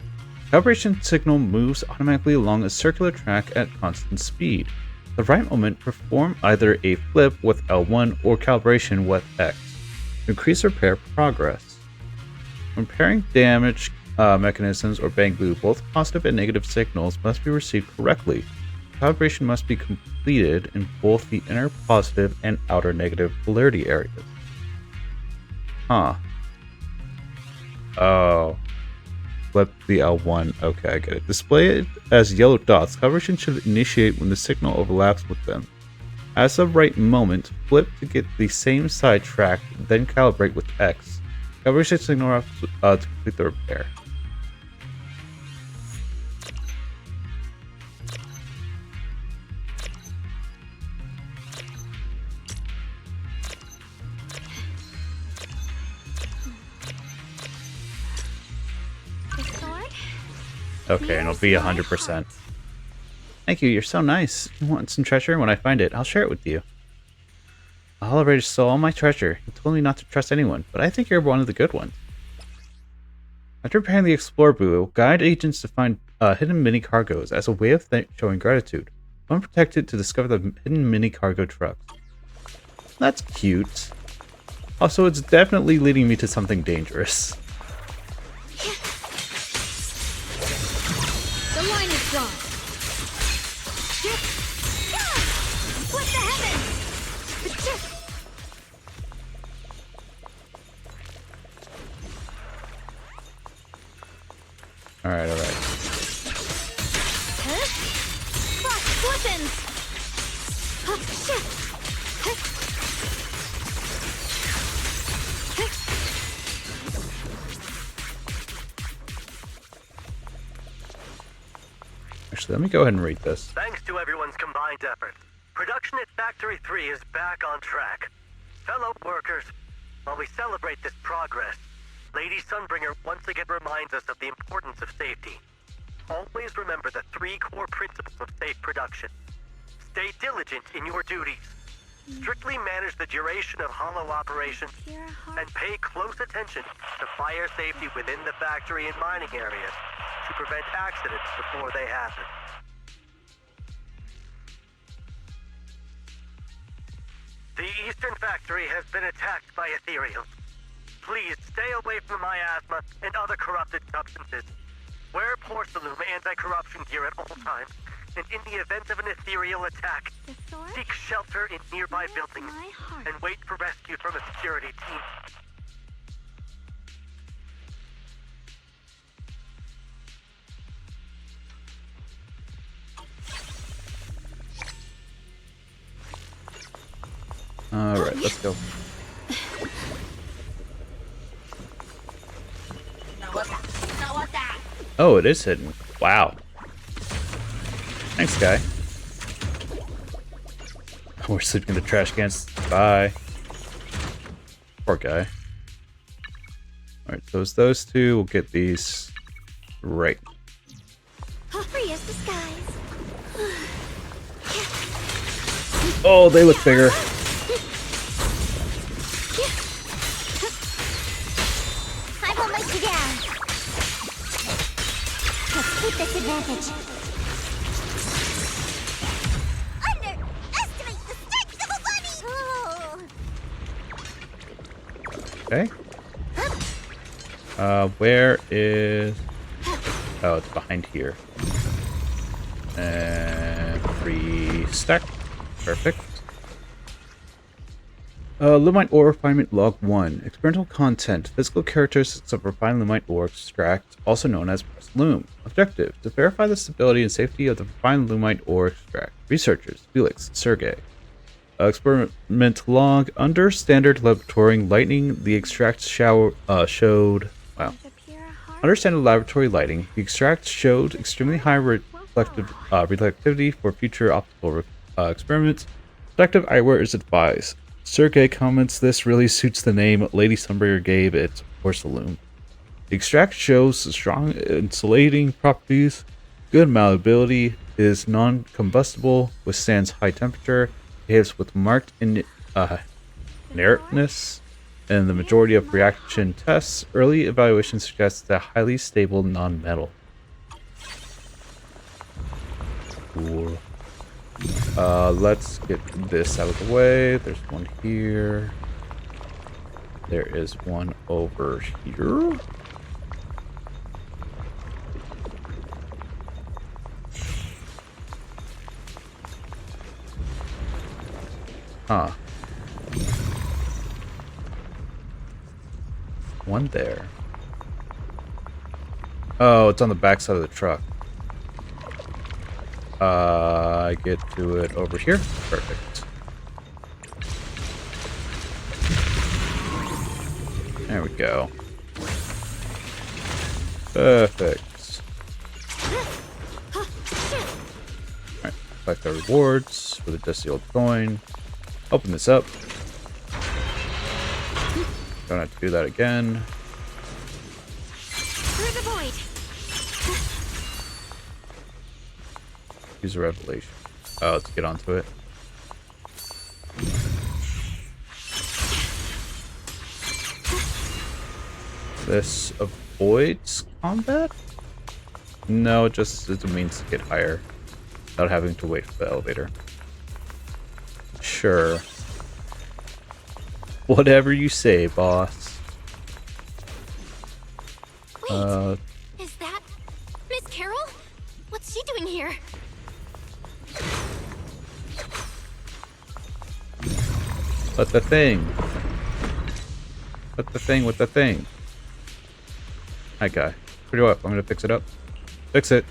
Calibration signal moves automatically along a circular track at constant speed. At the right moment, perform either a flip with L1 or calibration with X to increase repair progress. When pairing damage mechanisms or bangboo, both positive and negative signals must be received correctly. Calibration must be completed in both the inner positive and outer negative polarity areas. Huh. Oh. Flip the L1. Okay, I get it. Display it as yellow dots. Calibration should initiate when the signal overlaps with them. As the right moment, flip to get the same side track, then calibrate with X. Calibration signal to complete the repair. Okay, and it'll be 100%. Thank you, you're so nice. You want some treasure? When I find it, I'll share it with you. The Hollow stole all my treasure. He told me not to trust anyone, but I think you're one of the good ones. After repairing the Explorer Boo, it will guide agents to find hidden mini cargoes as a way of showing gratitude. Unprotected to discover the hidden mini cargo trucks. That's cute. Also, it's definitely leading me to something dangerous. The line is drawn. What the heavens? Alright, alright. Flash weapons! Oh, shit! Actually, let me go ahead and read this. Thanks to everyone's combined effort, production at Factory 3 is back on track. Fellow workers, while we celebrate this progress, Lady Sunbringer once again reminds us of the importance of safety. Always remember the 3 core principles of safe production. Stay diligent in your duties. Strictly manage the duration of Hollow operations, and pay close attention to fire safety within the factory and mining areas to prevent accidents before they happen. The Eastern Factory has been attacked by ethereals. Please stay away from miasma and other corrupted substances. Wear Porcelain anti-corruption gear at all times, and in the event of an ethereal attack, seek shelter in nearby buildings and wait for rescue from a security team. Alright, let's go. Oh, it is hidden. Wow. Thanks, guy. We're sleeping in the trash cans. Bye. Poor guy. Alright, so it's those two. We'll get these right. Free as the skies. Oh, they look bigger. I won't let you down. Let's keep this advantage. Underestimate the strength of a bunny! Okay. Where is... Oh, it's behind here. And free stack. Perfect. Lumite ore refinement log 1. Experimental content. Physical characteristics of refined lumite ore extract, also known as pressed loom. Objective. To verify the stability and safety of the refined lumite ore extract. Researchers. Felix. Sergey. Experiment log. Under standard laboratory lighting, the extract showed... Wow. Under standard laboratory lighting, the extract showed extremely high reflectivity for future optical experiments. Protective eyewear is advised. Sergey comments this really suits the name Lady Sunbringer gave it, Porcelain. The extract shows strong insulating properties, good malleability, is non-combustible, withstands high temperature, behaves with marked inertness in the majority of reaction tests. Early evaluation suggests a highly stable non-metal. Cool. Let's get this out of the way. There's one here. There is one over here. Huh. One there. Oh, it's on the back side of the truck. I get to it over here. Perfect. There we go. Perfect. Alright, collect the rewards with a dusty old coin. Open this up. Don't have to do that again. Through the void. Use a revelation. Oh, let's get onto it. This avoids combat? No, just it's a means to get higher without having to wait for the elevator. Sure. Whatever you say, boss. Wait, is that Miss Carol? What's she doing here? But the thing. But the thing with the thing. Hi, guy. Put it up. I'm gonna fix it up. Fix it.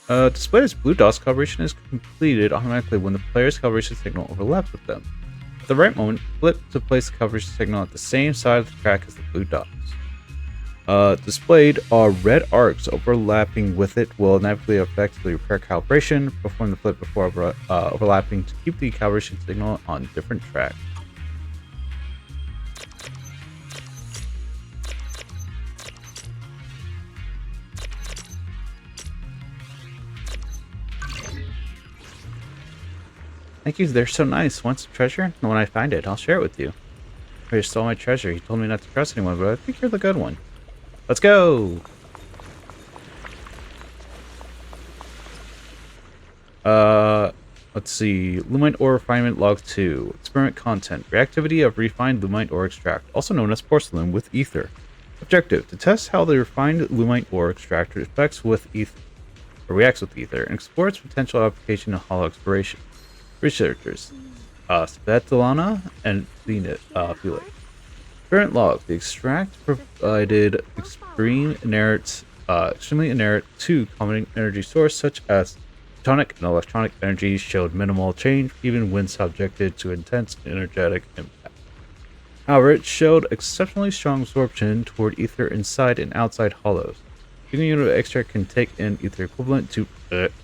Display as blue dots calibration is completed automatically when the player's calibration signal overlaps with them. At the right moment, flip to place the calibration signal at the same side of the track as the blue dots. Displayed are red arcs overlapping with it will inevitably affect the repair calibration. Perform the flip before overlapping to keep the calibration signal on different tracks. Thank you, they're so nice. Want some treasure? And when I find it, I'll share it with you. You stole my treasure. He told me not to trust anyone, but I think you're the good one. Let's go! Let's see. Lumite ore refinement log 2. Experiment content. Reactivity of refined lumite ore extract, also known as porcelain with ether. Objective: to test how the refined lumite ore extract reacts with ether and explore its potential application in hollow exploration. Researchers Svetlana and Felix. Current log: the extract provided extremely inert to common energy source such as photonic and electronic energy showed minimal change even when subjected to intense energetic impact. However, it showed exceptionally strong absorption toward ether inside and outside hollows. A unit of extract can take in ether equivalent to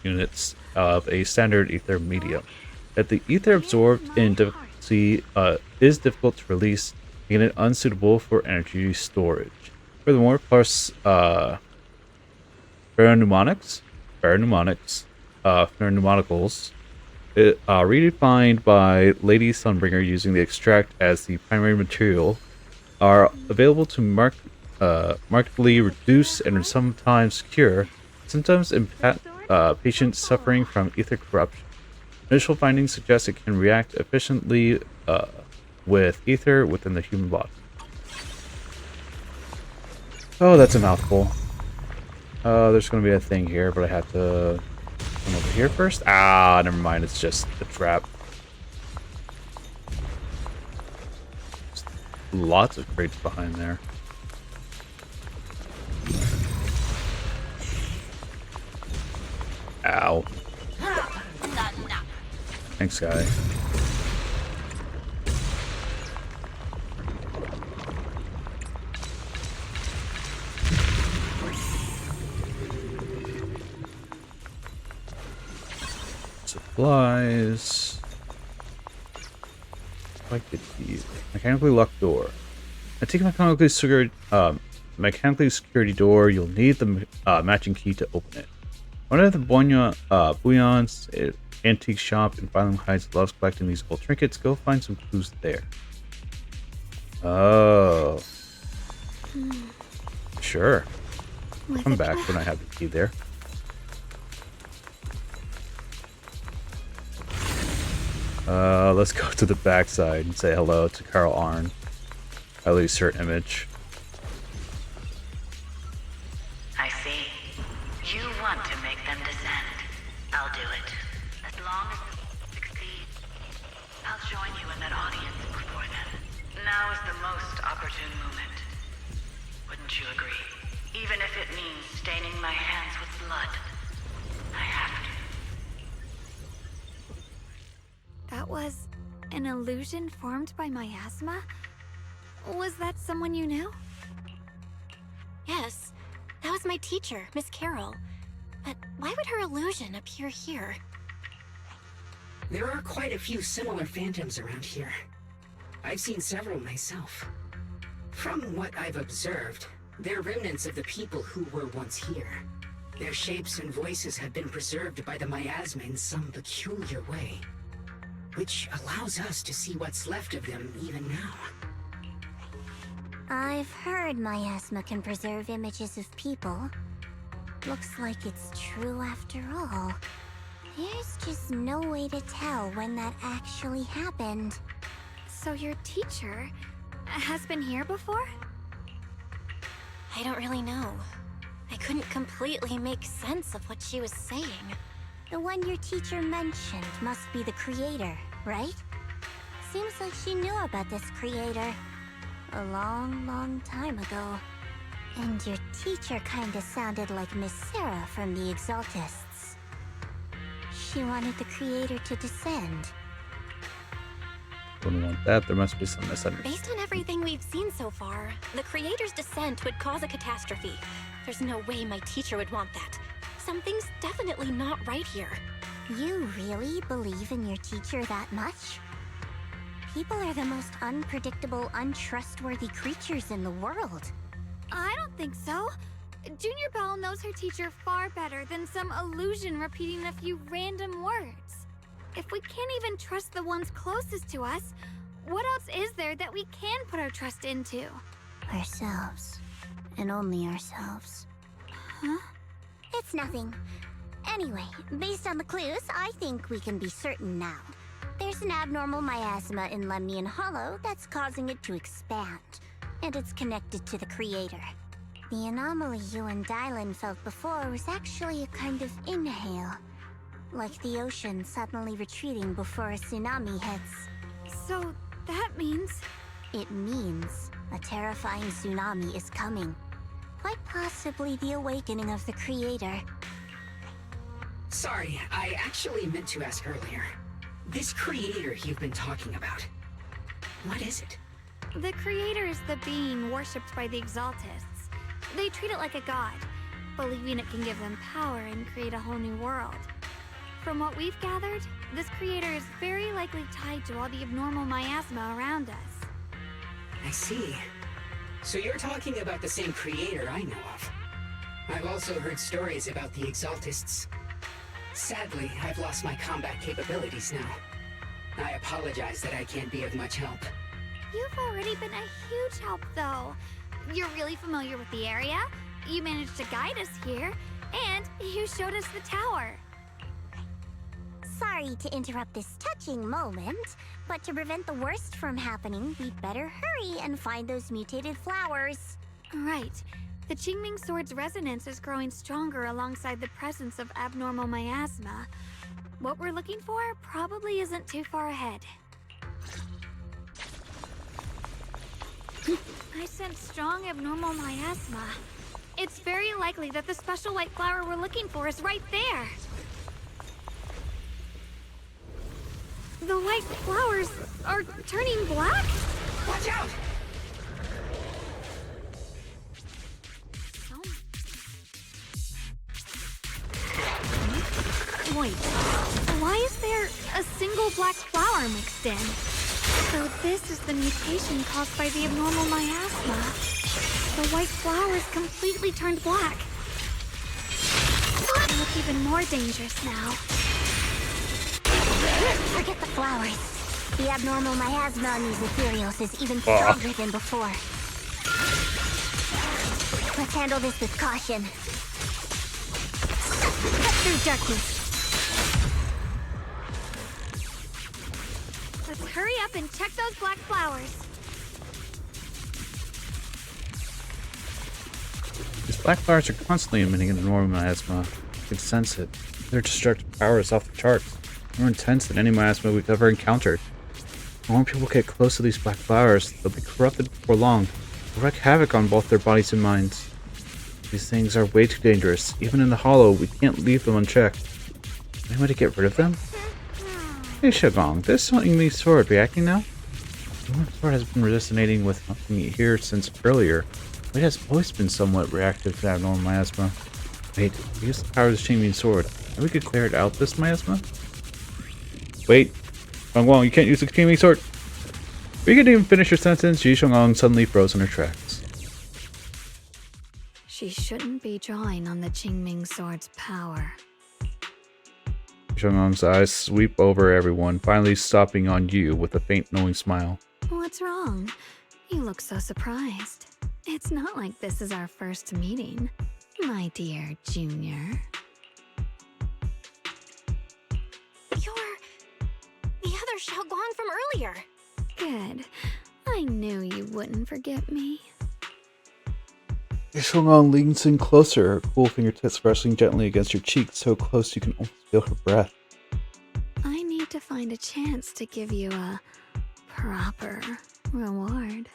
units of a standard ether medium. That the ether absorbed in difficulty is difficult to release, making it unsuitable for energy storage. Furthermore, plus ferronumaticals, redefined by Lady Sunbringer using the extract as the primary material, are available to markedly reduce and sometimes cure symptoms in patients suffering from ether corruption. Initial findings suggest it can react efficiently with ether within the human body. Oh, that's a mouthful. There's going to be a thing here, but I have to come over here first. Ah, never mind. It's just a trap. Just lots of crates behind there. Ow. Thanks, guy. Supplies. I could use mechanically locked door. I take a mechanically security door. You'll need the matching key to open it. One of the Bouillon's antique shop in Violent Heights loves collecting these old trinkets. Go find some clues there. Oh. Sure. Come back when I have the key there. Let's go to the backside and say hello to Carl Arn. At least her image. I see. You want to make them descend. I'll do it. As long as they succeed, I'll join you in that audience before them. Now is the most opportune moment. Wouldn't you agree? Even if it means staining my hands with blood. I have to. That was an illusion formed by miasma? Was that someone you knew? Yes, that was my teacher, Miss Carol. But why would her illusion appear here? There are quite a few similar phantoms around here. I've seen several myself. From what I've observed, they're remnants of the people who were once here. Their shapes and voices have been preserved by the miasma in some peculiar way, which allows us to see what's left of them even now. I've heard miasma can preserve images of people. Looks like it's true after all. There's just no way to tell when that actually happened. So your teacher has been here before? I don't really know. I couldn't completely make sense of what she was saying. The one your teacher mentioned must be the creator, right? Seems like she knew about this creator a long, long time ago. And your teacher kinda sounded like Miss Sarah from the Exaltists. She wanted the creator to descend. Wouldn't want that. There must be some misunderstanding. Based on everything we've seen so far, the creator's descent would cause a catastrophe. There's no way my teacher would want that. Something's definitely not right here. You really believe in your teacher that much? People are the most unpredictable, untrustworthy creatures in the world. I don't think so. Junior Belle knows her teacher far better than some illusion repeating a few random words. If we can't even trust the ones closest to us, what else is there that we can put our trust into? Ourselves. And only ourselves. Huh? It's nothing. Anyway, based on the clues, I think we can be certain now. There's an abnormal miasma in Lemnian Hollow that's causing it to expand, and it's connected to the creator. The anomaly you and Dylan felt before was actually a kind of inhale, like the ocean suddenly retreating before a tsunami hits. So that means... It means a terrifying tsunami is coming. Quite possibly the awakening of the creator. Sorry, I actually meant to ask earlier. This creator you've been talking about, what is it? The creator is the being worshipped by the Exaltists. They treat it like a god, believing it can give them power and create a whole new world. From what we've gathered, this creator is very likely tied to all the abnormal miasma around us. I see. So you're talking about the same creator I know of. I've also heard stories about the Exaltists. Sadly, I've lost my combat capabilities now. I apologize that I can't be of much help. You've already been a huge help, though. You're really familiar with the area, you managed to guide us here, and you showed us the tower. Sorry to interrupt this touching moment, but to prevent the worst from happening, we'd better hurry and find those mutated flowers. Right. The Qingming Sword's resonance is growing stronger alongside the presence of abnormal miasma. What we're looking for probably isn't too far ahead. I sense strong abnormal miasma. It's very likely that the special white flower we're looking for is right there. The white flowers are turning black? Watch out! Wait, why is there a single black flower mixed in? So this is the mutation caused by the abnormal miasma. The white flowers completely turned black. They look even more dangerous now. Forget the flowers. The abnormal miasma on these ethereals is even stronger than before. Let's handle this with caution. Cut through darkness. Let's hurry up and check those black flowers. These black flowers are constantly emitting an enormous miasma. You can sense it. Their destructive power is off the charts. More intense than any miasma we've ever encountered. The more people get close to these black flowers, they'll be corrupted before long. They'll wreak havoc on both their bodies and minds. These things are way too dangerous. Even in the Hollow, we can't leave them unchecked. Any way to get rid of them? Hey Shagong, this Lemnian sword reacting now? The Lemnian sword has been resonating with me here since earlier. It has always been somewhat reactive to abnormal miasma. Wait, we use the power of this Lemnian sword. Maybe we could clear it out this miasma? Wait, Shangwang, you can't use the Lemnian sword. We couldn't even finish your sentence. Ji Shangong suddenly froze in her tracks. She shouldn't be drawing on the Qingming Sword's power. Shangong's eyes sweep over everyone, finally stopping on you with a faint knowing smile. What's wrong? You look so surprised. It's not like this is our first meeting, my dear Junior. You're the other Xiaoguang from earlier. Good. I knew you wouldn't forget me. Xiaoguang leans in closer, her cool fingertips rustling gently against your cheek, so close you can almost feel her breath. I need to find a chance to give you a proper reward.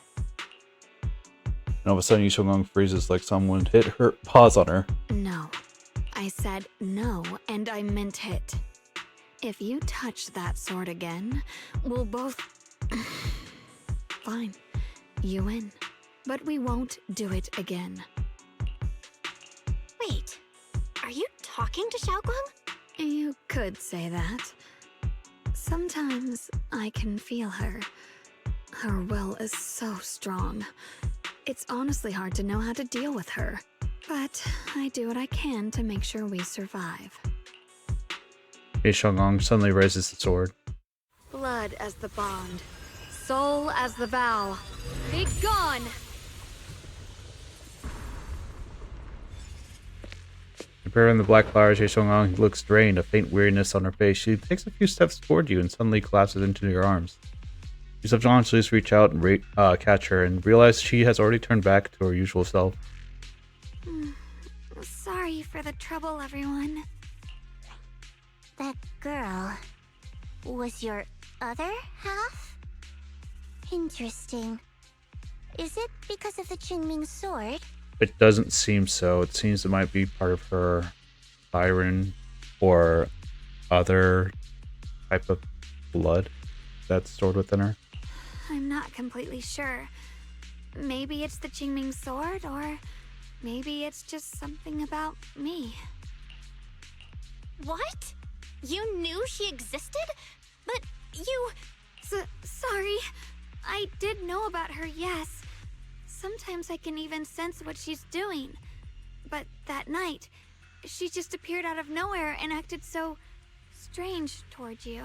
And all of a sudden, Xiaoguang freezes like someone hit her paws on her. No. I said no, and I meant it. If you touch that sword again, we'll both... Fine. You win. But we won't do it again. Wait, are you talking to Xiaoguang? You could say that. Sometimes I can feel her. Her will is so strong. It's honestly hard to know how to deal with her. But I do what I can to make sure we survive. Xiaoguang suddenly raises the sword. Blood as the bond. Soul as the vow. Be gone! Appearing in the black flowers, Xiaoguang looks drained, a faint weariness on her face. She takes a few steps toward you and suddenly collapses into your arms. You subconsciously reach out and catch her and realize she has already turned back to her usual self. Sorry for the trouble, everyone. That girl was your other half? Interesting. Is it because of the Qingming sword? It doesn't seem so. It seems it might be part of her siren or other type of blood that's stored within her. I'm not completely sure. Maybe it's the Qingming sword, or maybe it's just something about me. What? You knew she existed? But you... Sorry. I did know about her, yes. Sometimes I can even sense what she's doing. But that night, she just appeared out of nowhere and acted so strange towards you.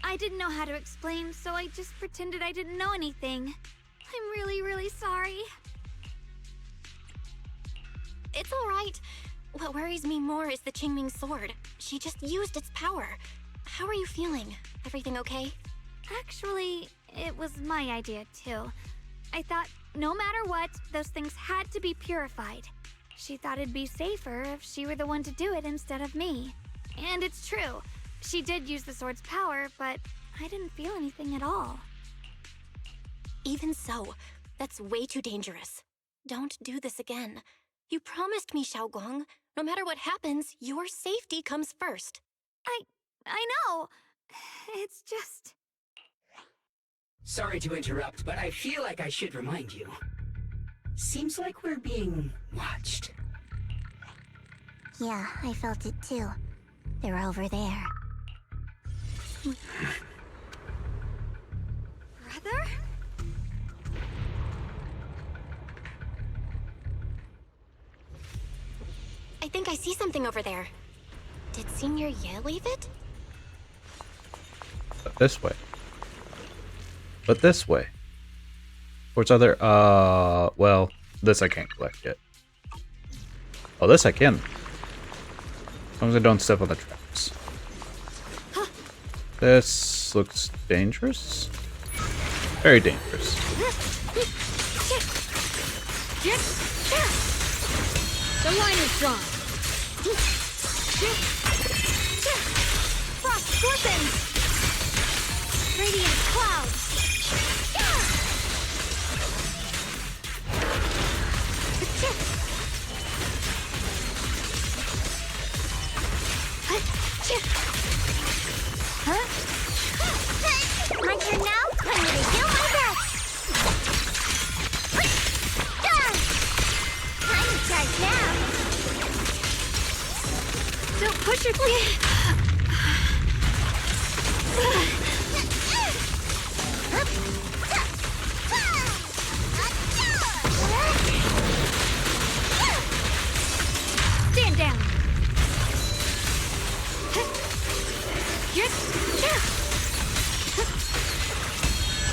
I didn't know how to explain, so I just pretended I didn't know anything. I'm really, really sorry. It's alright. What worries me more is the Qingming sword. She just used its power. How are you feeling? Everything okay? Actually, it was my idea too. I thought no matter what, those things had to be purified. She thought it'd be safer if she were the one to do it instead of me. And it's true. She did use the sword's power, but I didn't feel anything at all. Even so, that's way too dangerous. Don't do this again. You promised me, Xiaoguang. No matter what happens, your safety comes first. I know. It's just... Sorry to interrupt, but I feel like I should remind you. Seems like we're being watched. Yeah, I felt it too. They're over there. Brother? I think I see something over there. Did Senior Ye leave it? But this way. But this way. Towards other, well, this I can't collect yet. Oh, this I can. As long as I don't step on the traps. This looks dangerous. Very dangerous. The line is drawn. Frost scorpions! Radiant clouds! My turn now? I'm gonna do my best! Time to charge now! Don't push your feet! Stand down!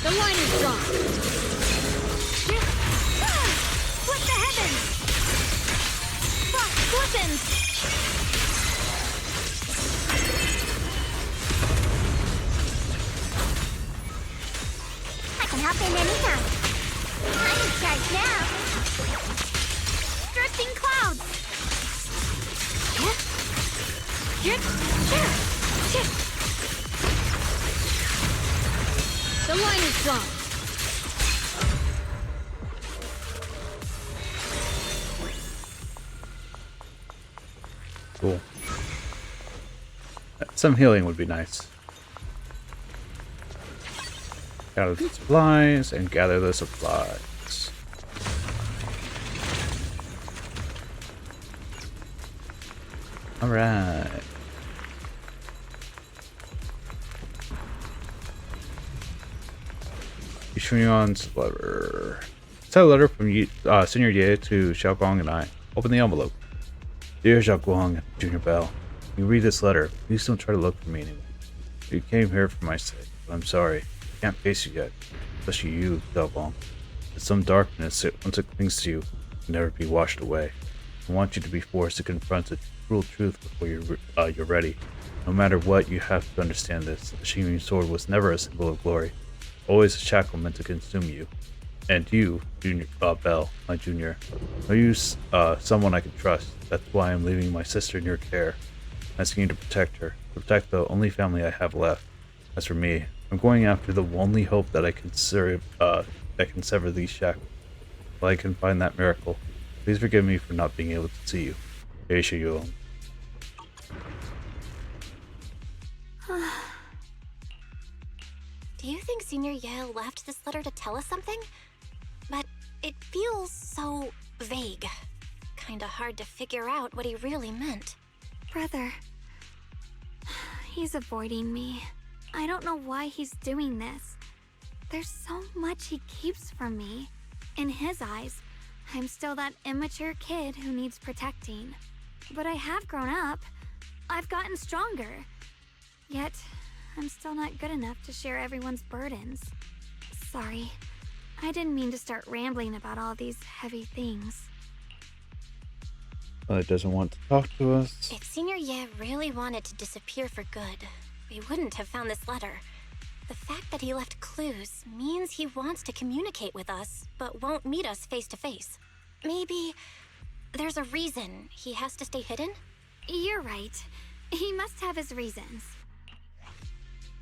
The line is drawn. weapons! I can hop in anytime. I'm in charge now. Drifting clouds! The line is drawn. Cool. Some healing would be nice. Gather the supplies and gather the supplies. Alright. Yishunyan's letter. It's a letter from Senior Ye to Xiaogong and I. Open the envelope. Dear Xiaoguang and Junior Bell, you read this letter. Please don't try to look for me anymore. You came here for my sake, but I'm sorry. I can't face you yet. Especially you, Xiaoguang. There's some darkness that once it clings to you, can never be washed away. I want you to be forced to confront the cruel truth before you're ready. No matter what, you have to understand this. The Shining Sword was never a symbol of glory. Always a shackle meant to consume you. And you, Junior Bell, my junior, are you someone I can trust? That's why I'm leaving my sister in your care, asking you to protect her, protect the only family I have left. As for me, I'm going after the only hope that I can sever these shackles. Well, I can find that miracle. Please forgive me for not being able to see you. Aisha Yuong. Do you think Senior Yale left this letter to tell us something? But it feels so vague. Kinda hard to figure out what he really meant. Brother. He's avoiding me. I don't know why he's doing this. There's so much he keeps from me. In his eyes, I'm still that immature kid who needs protecting. But I have grown up. I've gotten stronger. Yet, I'm still not good enough to share everyone's burdens. Sorry. I didn't mean to start rambling about all these heavy things. It doesn't want to talk to us. If Senior Ye really wanted to disappear for good, we wouldn't have found this letter. The fact that he left clues means he wants to communicate with us, but won't meet us face to face. Maybe there's a reason he has to stay hidden? You're right. He must have his reasons.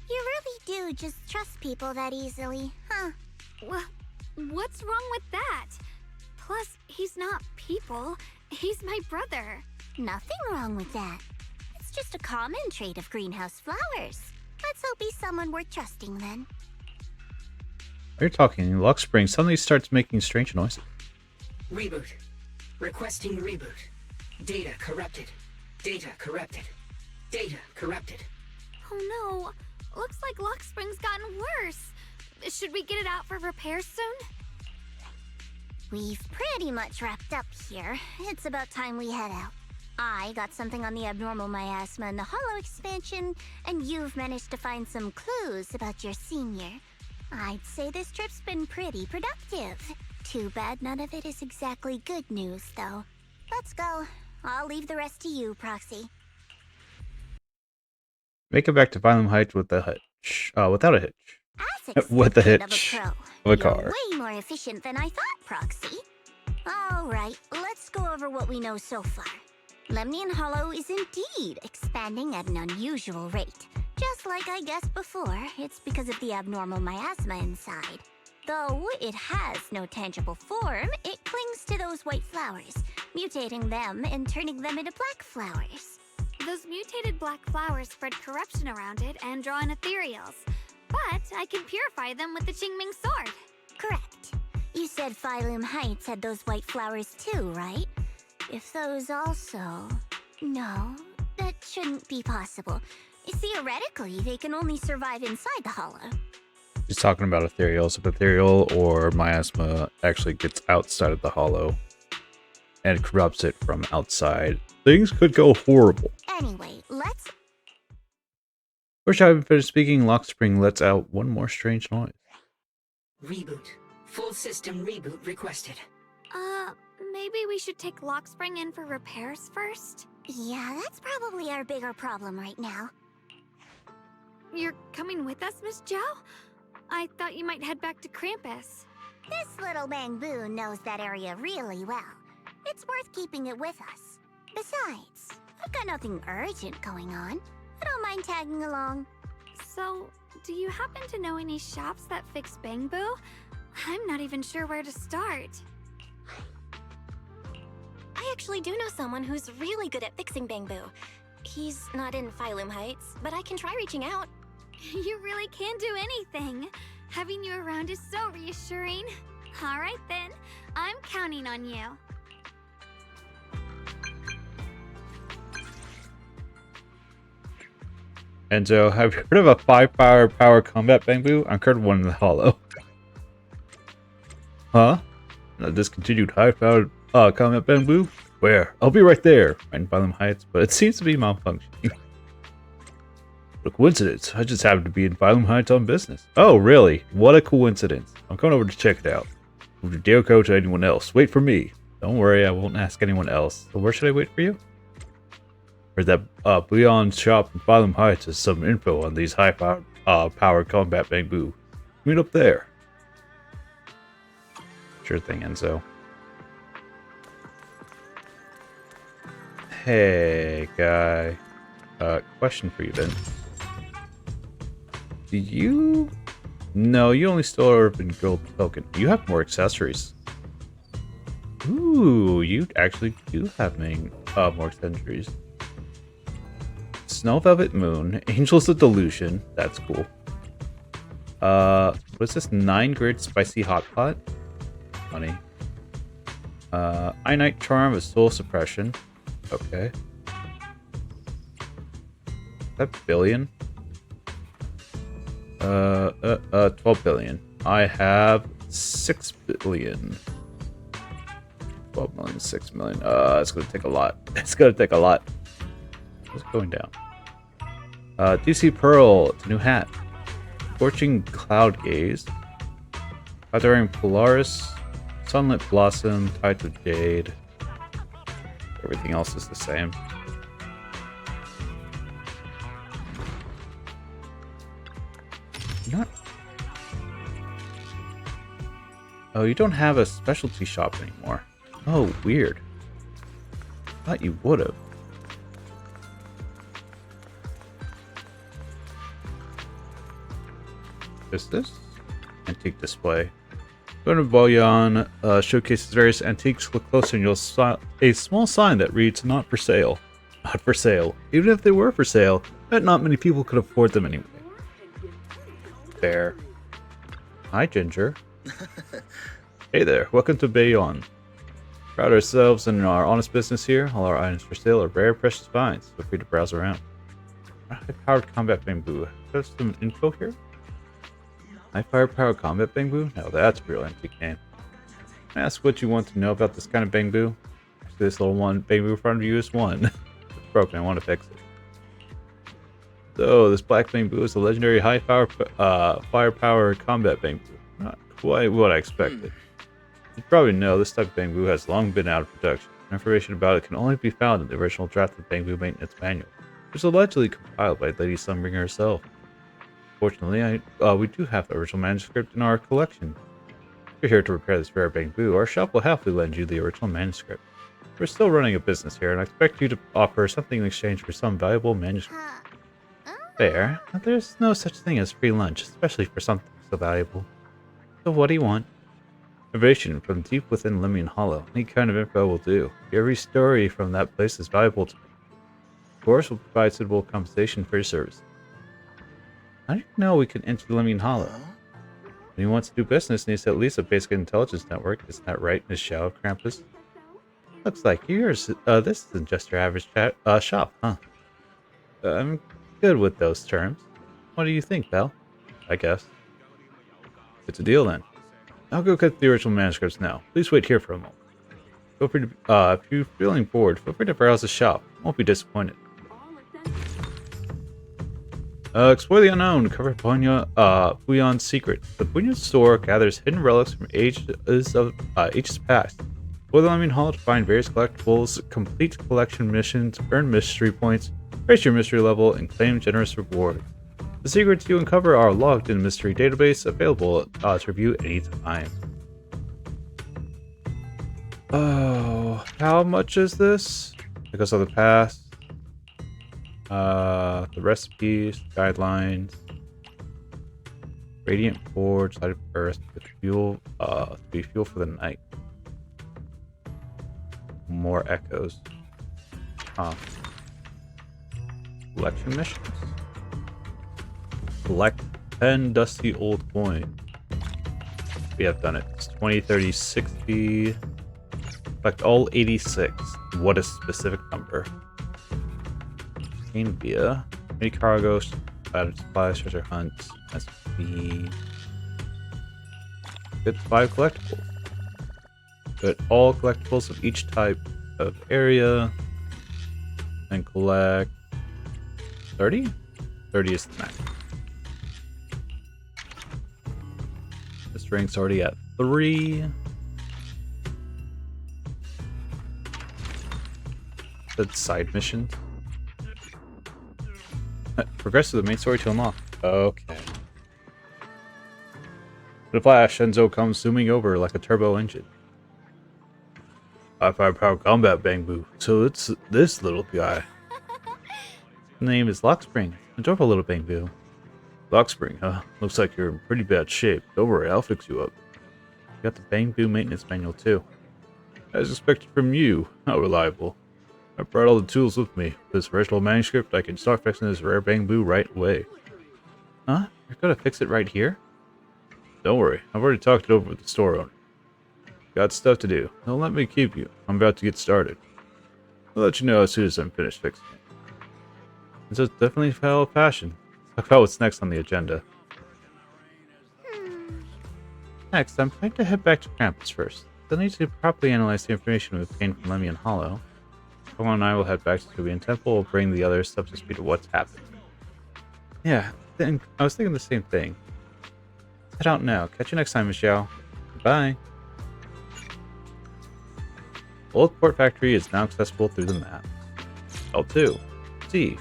You really do just trust people that easily, huh? Well, what's wrong with that? Plus, he's not people. He's my brother. Nothing wrong with that. It's just a common trait of greenhouse flowers. Let's hope he's someone worth trusting then. While you're talking, Lockspring suddenly starts making strange noises. Reboot. Requesting reboot. Data corrupted. Data corrupted. Data corrupted. Oh no. Looks like Lockspring's gotten worse. Should we get it out for repairs soon? We've pretty much wrapped up here. It's about time we head out. I got something on the abnormal miasma and the Hollow expansion, and you've managed to find some clues about your senior. I'd say this trip's been pretty productive. Too bad none of it is exactly good news, though. Let's go. I'll leave the rest to you, Proxy. Make it back to Phylum Heights with a hitch. Without a hitch. As With the expected hitch of a pro. of a car. You're way more efficient than I thought, Proxy. Alright, let's go over what we know so far. Lemnian Hollow is indeed expanding at an unusual rate. Just like I guessed before, it's because of the abnormal miasma inside. Though it has no tangible form, it clings to those white flowers, mutating them and turning them into black flowers. Those mutated black flowers spread corruption around it and draw in ethereals. But I can purify them with the Qingming sword. Correct. You said Phylum Heights had those white flowers too, right? If those also... No, that shouldn't be possible. Theoretically, they can only survive inside the Hollow. He's talking about ethereals. If ethereal or miasma actually gets outside of the Hollow and corrupts it from outside, things could go horrible. Anyway, let's... Wish I haven't finished speaking. Lockspring lets out one more strange noise. Reboot. Full system reboot requested. Maybe maybe we should take Lockspring in for repairs first? Yeah, that's probably our bigger problem right now. You're coming with us, Miss Joe? I thought you might head back to Krampus. This little bangboo knows that area really well. It's worth keeping it with us. Besides, I've got nothing urgent going on. I don't mind tagging along. So, do you happen to know any shops that fix bangboo? I'm not even sure where to start. I actually do know someone who's really good at fixing bangboo. He's not in Phylum Heights, but I can try reaching out. You really can do anything. Having you around is so reassuring. All right then, I'm counting on you. Enzo, have you heard of a 5-power power combat bangboo? I've heard of one in the Hollow. Huh? A discontinued high-powered combat bangboo? Where? I'll be right there. Right in Phylum Heights, but it seems to be malfunctioning. What a coincidence. I just happened to be in Phylum Heights on business. Oh, really? What a coincidence. I'm coming over to check it out. Move your deal code to anyone else. Wait for me. Don't worry, I won't ask anyone else. So where should I wait for you? Heard that Beyond shop in Phylum Heights has some info on these high-powered combat bangboo. Meet up there. Sure thing, Enzo. Hey, guy. Question for you then. Do you... No, you only stole our urban gold token. You have more accessories. Ooh, you actually do have more accessories. Snow Velvet Moon, Angels of Delusion. That's cool. What's this? 9-grid spicy hot pot? Funny. Einite Charm of Soul Suppression. Okay. Is that billion? 12 billion. I have 6 billion. 12 million, 6 million. It's gonna take a lot. It's gonna take a lot. What's going down? DC Pearl, it's a new hat. Scorching Cloud Gaze. Gathering Polaris. Sunlit Blossom, Tides of Jade. Everything else is the same. Not. Oh, you don't have a specialty shop anymore. Oh, weird. Thought you would have. Is this? Antique display. Go to Boyan, showcases various antiques. Look closer and you'll see a small sign that reads, "Not for sale." Not for sale. Even if they were for sale, bet not many people could afford them anyway. Fair. Hi, Ginger. Hey there, welcome to Bayon. Proud ourselves and our honest business here. All our items for sale are rare, precious finds. Feel free to browse around. High-powered combat bangboo. There's some info here. High-powered combat bangboo? Now that's a real antique name. Can I ask what you want to know about this kind of bangboo? This little one bangboo in front of you is one. It's broken, I want to fix it. So, this black bangboo is a legendary firepower combat bangboo. Not quite what I expected. You probably know this type of bangboo has long been out of production. Information about it can only be found in the original drafted bangboo maintenance manual, which is allegedly compiled by Lady Sunbringer herself. Fortunately, we do have the original manuscript in our collection. If you're here to repair this rare bangboo, our shop will happily lend you the original manuscript. We're still running a business here, and I expect you to offer something in exchange for some valuable manuscript. Fair. There's no such thing as free lunch, especially for something so valuable. So what do you want? Information from deep within Lemnian Hollow. Any kind of info will do. Every story from that place is valuable to me. Of course, we'll provide suitable compensation for your service. How do you know we can enter Lemnian Hollow? When he wants to do business, needs at least a basic intelligence network. Isn't that right, Miss Shadow Krampus? Looks like yours. This isn't just your average shop, huh? I'm good with those terms. What do you think, Belle? I guess. It's a deal then. I'll go cut the original manuscripts now. Please wait here for a moment. Feel free to, if you're feeling bored, feel free to browse the shop. Won't be disappointed. Explore the unknown. Cover Buyon's secret. The Buyon store gathers hidden relics from ages past. Explore the Lemnian Hollow to find various collectibles, complete collection missions, earn mystery points, raise your mystery level, and claim generous reward. The secrets you uncover are logged in a mystery database, available to review anytime. Oh, how much is this? Because of the past, the recipes, guidelines, radiant forge, light of earth, with fuel, to be fuel for the night. More echoes. Collection missions. Collect 10 dusty old coins. We have done it. It's 20, 30, 60. Collect all 86. What a specific number. Gain via many cargoes, added supplies, treasure hunts, SP. Get 5 collectibles. Get all collectibles of each type of area. And collect 30? 30 is the max. This rank's already at 3. That's side missions. Progress to the main story to unlock. Okay. In a flash, Enzo comes zooming over like a turbo engine. High-power combat bangboo. So it's this little guy. His name is Lockspring. Adorable little bangboo. Lockspring, huh? Looks like you're in pretty bad shape. Don't worry, I'll fix you up. You got the bangboo maintenance manual too. As expected from you. How reliable. I brought all the tools with me. With this original manuscript, I can start fixing this rare bangboo right away. Huh? You're gonna fix it right here? Don't worry, I've already talked it over with the store owner. Got stuff to do. Don't let me keep you. I'm about to get started. I'll let you know as soon as I'm finished fixing it. It's just definitely fellow passion. Talk about what's next on the agenda. Next, I'm trying to head back to campus first. I'll need to properly analyze the information we obtained from Lemnian Hollow. Pokemon and I will head back to the Korean Temple. We'll bring the others up to speed of what's happened. Yeah, I was thinking the same thing. Let's head out now. Catch you next time, Miss Xiao. Goodbye. Old Port Factory is now accessible through the map. L2. C.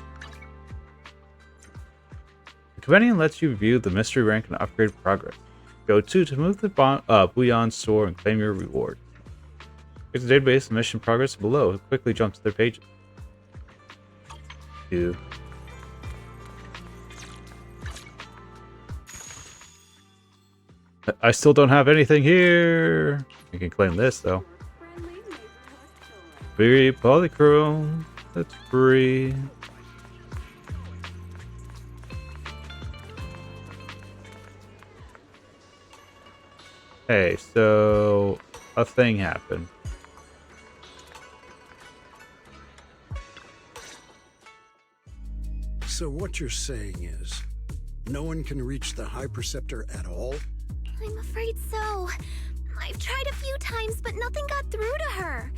The companion lets you view the mystery rank and upgrade progress. Go 2 to move the Bouillon store and claim your reward. Here's the database of mission progress below. Quickly jump to their pages. 2. I still don't have anything here. You can claim this though. Very polychrome. That's free. Hey, so a thing happened. So what you're saying is, no one can reach the High Preceptor at all? I'm afraid so. I've tried a few times, but nothing got through to her.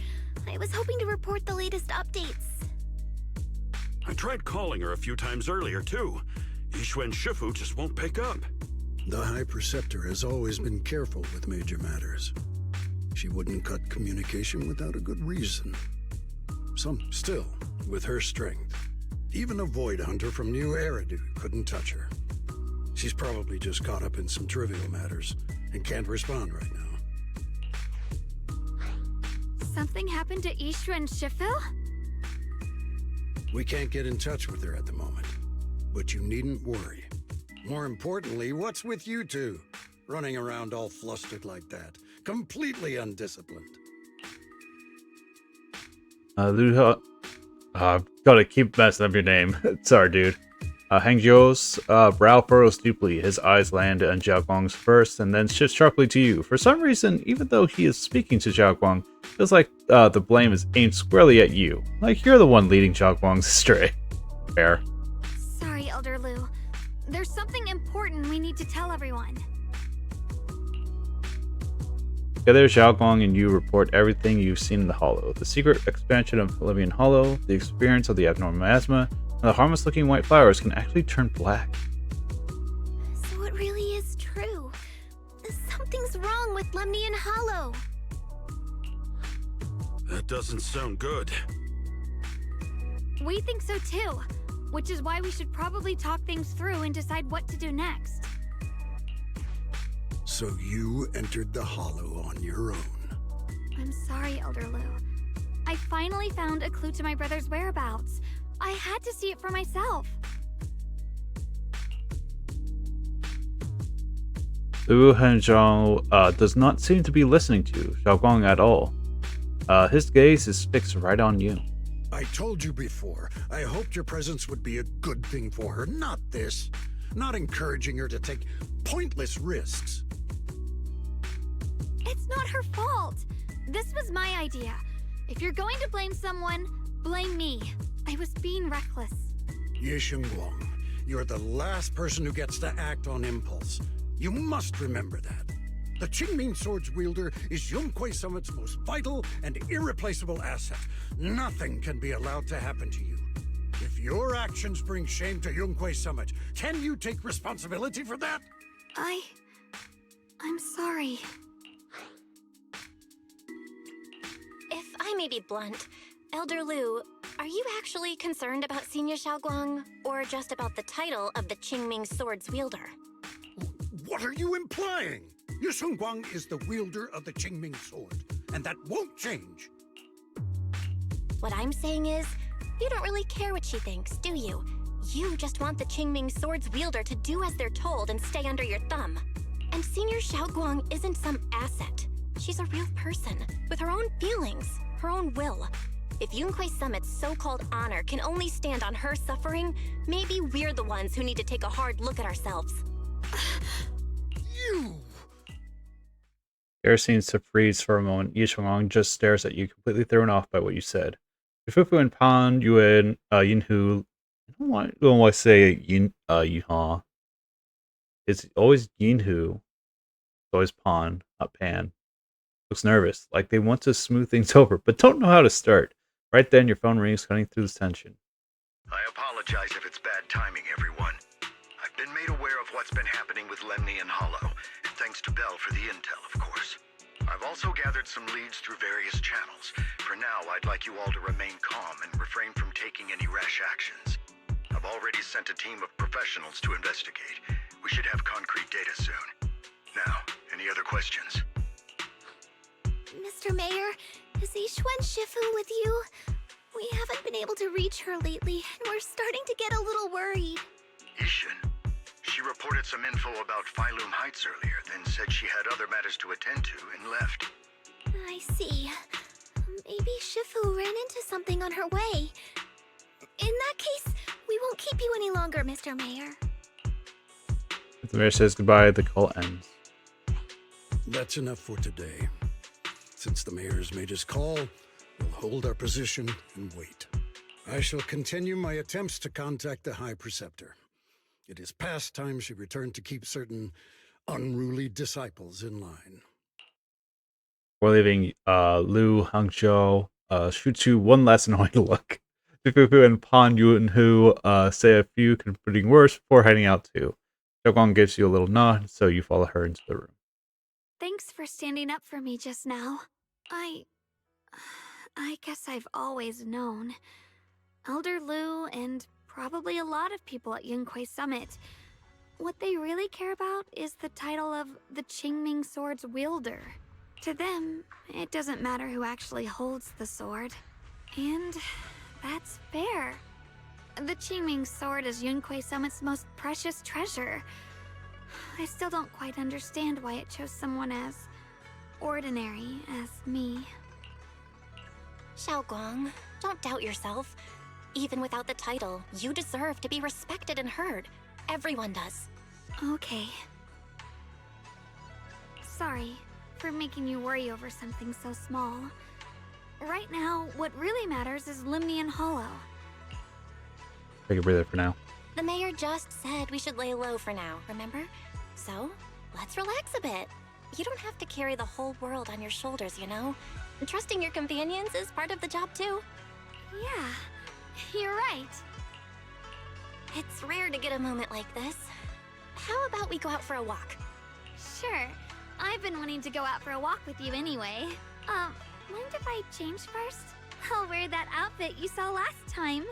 I was hoping to report the latest updates. I tried calling her a few times earlier, too. Yixuan Shifu just won't pick up. The High Preceptor has always been careful with major matters. She wouldn't cut communication without a good reason. Still, with her strength, even a Void Hunter from New Eridu couldn't touch her. She's probably just caught up in some trivial matters and can't respond right now. Something happened to Yixuan Shifu? We can't get in touch with her at the moment, but you needn't worry. More importantly, what's with you two? Running around all flustered like that. Completely undisciplined. Gotta keep messing up your name. Sorry, dude. Hangzhou's brow furrows deeply. His eyes land on Xiaoguang's first and then shifts sharply to you. For some reason, even though he is speaking to Xiaoguang, it feels like the blame is aimed squarely at you. Like you're the one leading Xiaoguang astray. Fair. Sorry, Elder Lu. There's something important we need to tell everyone. Together, Xiaoguang and you report everything you've seen in the Hollow. The secret expansion of Lemnian Hollow, the experience of the abnormal miasma, and the harmless-looking white flowers can actually turn black. So it really is true. Something's wrong with Lemnian Hollow. That doesn't sound good. We think so too, which is why we should probably talk things through and decide what to do next. So you entered the Hollow on your own. I'm sorry, Elder Lu. I finally found a clue to my brother's whereabouts. I had to see it for myself. Lu Henzhou does not seem to be listening to Xiaoguang at all. His gaze is fixed right on you. I told you before, I hoped your presence would be a good thing for her, not this. Not encouraging her to take pointless risks. It's not her fault. This was my idea. If you're going to blame someone, blame me. I was being reckless. Ye Shengguang, you're the last person who gets to act on impulse. You must remember that. The Qingming Sword's wielder is Yunhui Summit's most vital and irreplaceable asset. Nothing can be allowed to happen to you. If your actions bring shame to Yunhui Summit, can you take responsibility for that? I'm sorry. If I may be blunt, Elder Lu, are you actually concerned about Senior Xiaoguang, or just about the title of the Qingming Sword's wielder? What are you implying? Ye Shengguang is the wielder of the Qingming Sword, and that won't change. What I'm saying is, you don't really care what she thinks, do you? You just want the Qingming Sword's wielder to do as they're told and stay under your thumb. And Senior Xiaoguang isn't some asset. She's a real person, with her own feelings, her own will. If Yunhui Summit's so-called honor can only stand on her suffering, maybe we're the ones who need to take a hard look at ourselves. You! Air seems to freeze for a moment. Ye Shengguang just stares at you, completely thrown off by what you said. Fufu and Pan Yuan Yinhu. I don't want to say Yinha. It's always Yinhu. It's always Pan, not Pan. Looks nervous, like they want to smooth things over, but don't know how to start. Right then, your phone rings, cutting through the tension. I apologize if it's bad timing, everyone. I've been made aware of what's been happening with Lemnian Hollow, and thanks to Bell for the intel, of course. I've also gathered some leads through various channels. For now, I'd like you all to remain calm and refrain from taking any rash actions. I've already sent a team of professionals to investigate. We should have concrete data soon. Now, any other questions? Mr. Mayor, is Yixuan Shifu with you? We haven't been able to reach her lately, and we're starting to get a little worried. Yixuan? She reported some info about Phylum Heights earlier, then said she had other matters to attend to and left. I see. Maybe Shifu ran into something on her way. In that case, we won't keep you any longer, Mr. Mayor. If the mayor says goodbye, the call ends. That's enough for today. Since the mayor's made his call, we'll hold our position and wait. I shall continue my attempts to contact the High Preceptor. It is past time she returned to keep certain unruly disciples in line. Before leaving, Lu Hangzhou shoots you one last annoying look. Fufu and Pan Yunhu say a few comforting words before heading out too. Xiaoguang gives you a little nod, so you follow her into the room. Thanks for standing up for me just now. I guess I've always known. Elder Lu and probably a lot of people at Yunhui Summit, what they really care about is the title of the Qingming Sword's wielder. To them, it doesn't matter who actually holds the sword. And that's fair. The Qingming Sword is Yunhui Summit's most precious treasure. I still don't quite understand why it chose someone as ordinary as me. Xiaoguang, don't doubt yourself. Even without the title, you deserve to be respected and heard. Everyone does. Okay. Sorry for making you worry over something so small. Right now, what really matters is Lemnian Hollow. Take a breather for now. The mayor just said we should lay low for now, remember? So, let's relax a bit. You don't have to carry the whole world on your shoulders, you know? Trusting your companions is part of the job too. Yeah, you're right. It's rare to get a moment like this. How about we go out for a walk? Sure. I've been wanting to go out for a walk with you anyway. mind if I change first? I'll wear that outfit you saw last time.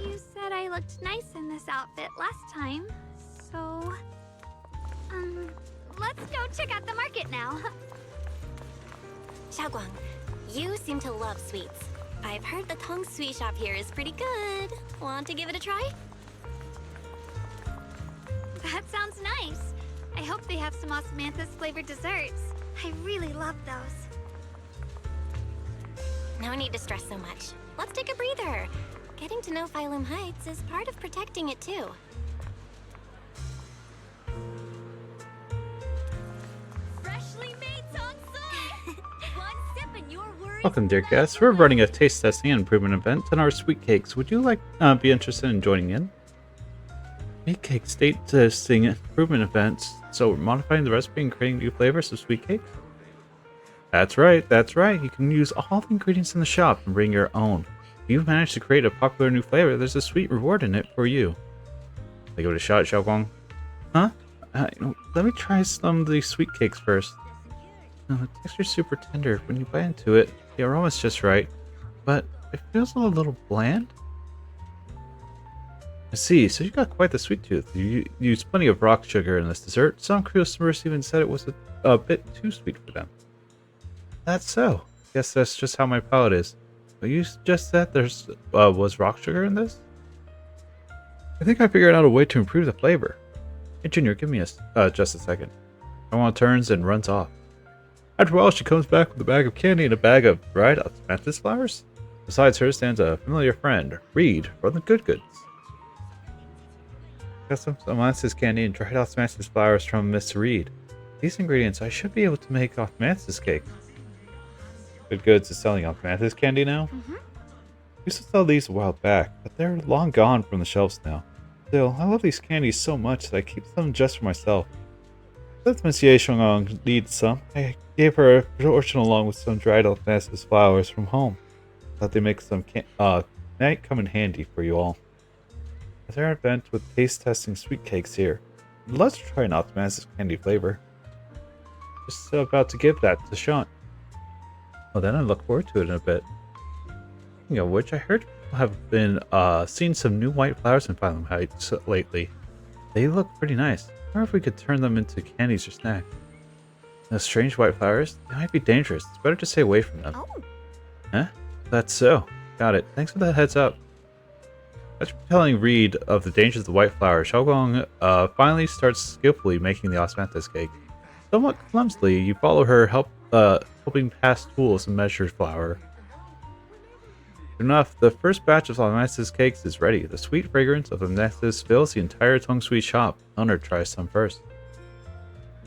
You said I looked nice in this outfit last time, so... let's go check out the market now. Xiaoguang, you seem to love sweets. I've heard the Tong sweet shop here is pretty good. Want to give it a try? That sounds nice. I hope they have some osmanthus flavored desserts. I really love those. No need to stress so much. Let's take a breather. Getting to know Phylum Heights is part of protecting it too. Freshly made Tong soy! One sip and you're worried. Welcome, dear guests. We're running a taste testing and improvement event on our sweet cakes. Would you like be interested in joining in? Sweet cake state testing improvement events. So we're modifying the recipe and creating new flavors of sweet cakes? That's right, that's right. You can use all the ingredients in the shop and bring your own. If you've managed to create a popular new flavor, there's a sweet reward in it for you. I give it a shot, Xiaoguang. Huh? Let me try some of these sweet cakes first. The texture's super tender. When you bite into it, the aroma's just right, but it feels a little bland. I see, so you got quite the sweet tooth. You used plenty of rock sugar in this dessert. Some customers even said it was a bit too sweet for them. That's so. Guess that's just how my palate is. But you just said there's was rock sugar in this? I think I figured out a way to improve the flavor. Hey Junior, give me just a second. Someone turns and runs off. After a while, she comes back with a bag of candy and a bag of dried osmanthus flowers. Besides her stands a familiar friend, Reed, from the Good Goods. Got some osmanthus candy and dried osmanthus flowers from Miss Reed. These ingredients, I should be able to make osmanthus cake. Good Goods is selling osmanthus candy now? We used to sell these a while back, but they're long gone from the shelves now. Still, I love these candies so much that I keep them just for myself. Since Miss Yeishong needs some, I gave her a portion along with some dried osmanthus flowers from home. Thought they make some might come in handy for you all. As our event with taste testing sweet cakes here, let's try an osmanthus candy flavor. Just about to give that a shot. Well, then I look forward to it in a bit. Speaking of which, I heard people have been seeing some new white flowers in Phylum Heights lately. They look pretty nice. I wonder if we could turn them into candies or snacks. Those strange white flowers, they might be dangerous. It's better to stay away from them. Oh. Huh? That's so. Got it. Thanks for the heads up. After telling Reed of the dangers of the white flower, Xiaoguang finally starts skillfully making the osmanthus cake. Somewhat clumsily, you follow her helping pass tools and measure flour. Sure enough, the first batch of osmanthus cakes is ready. The sweet fragrance of osmanthus fills the entire Tong Sweet shop. Owner tries some first.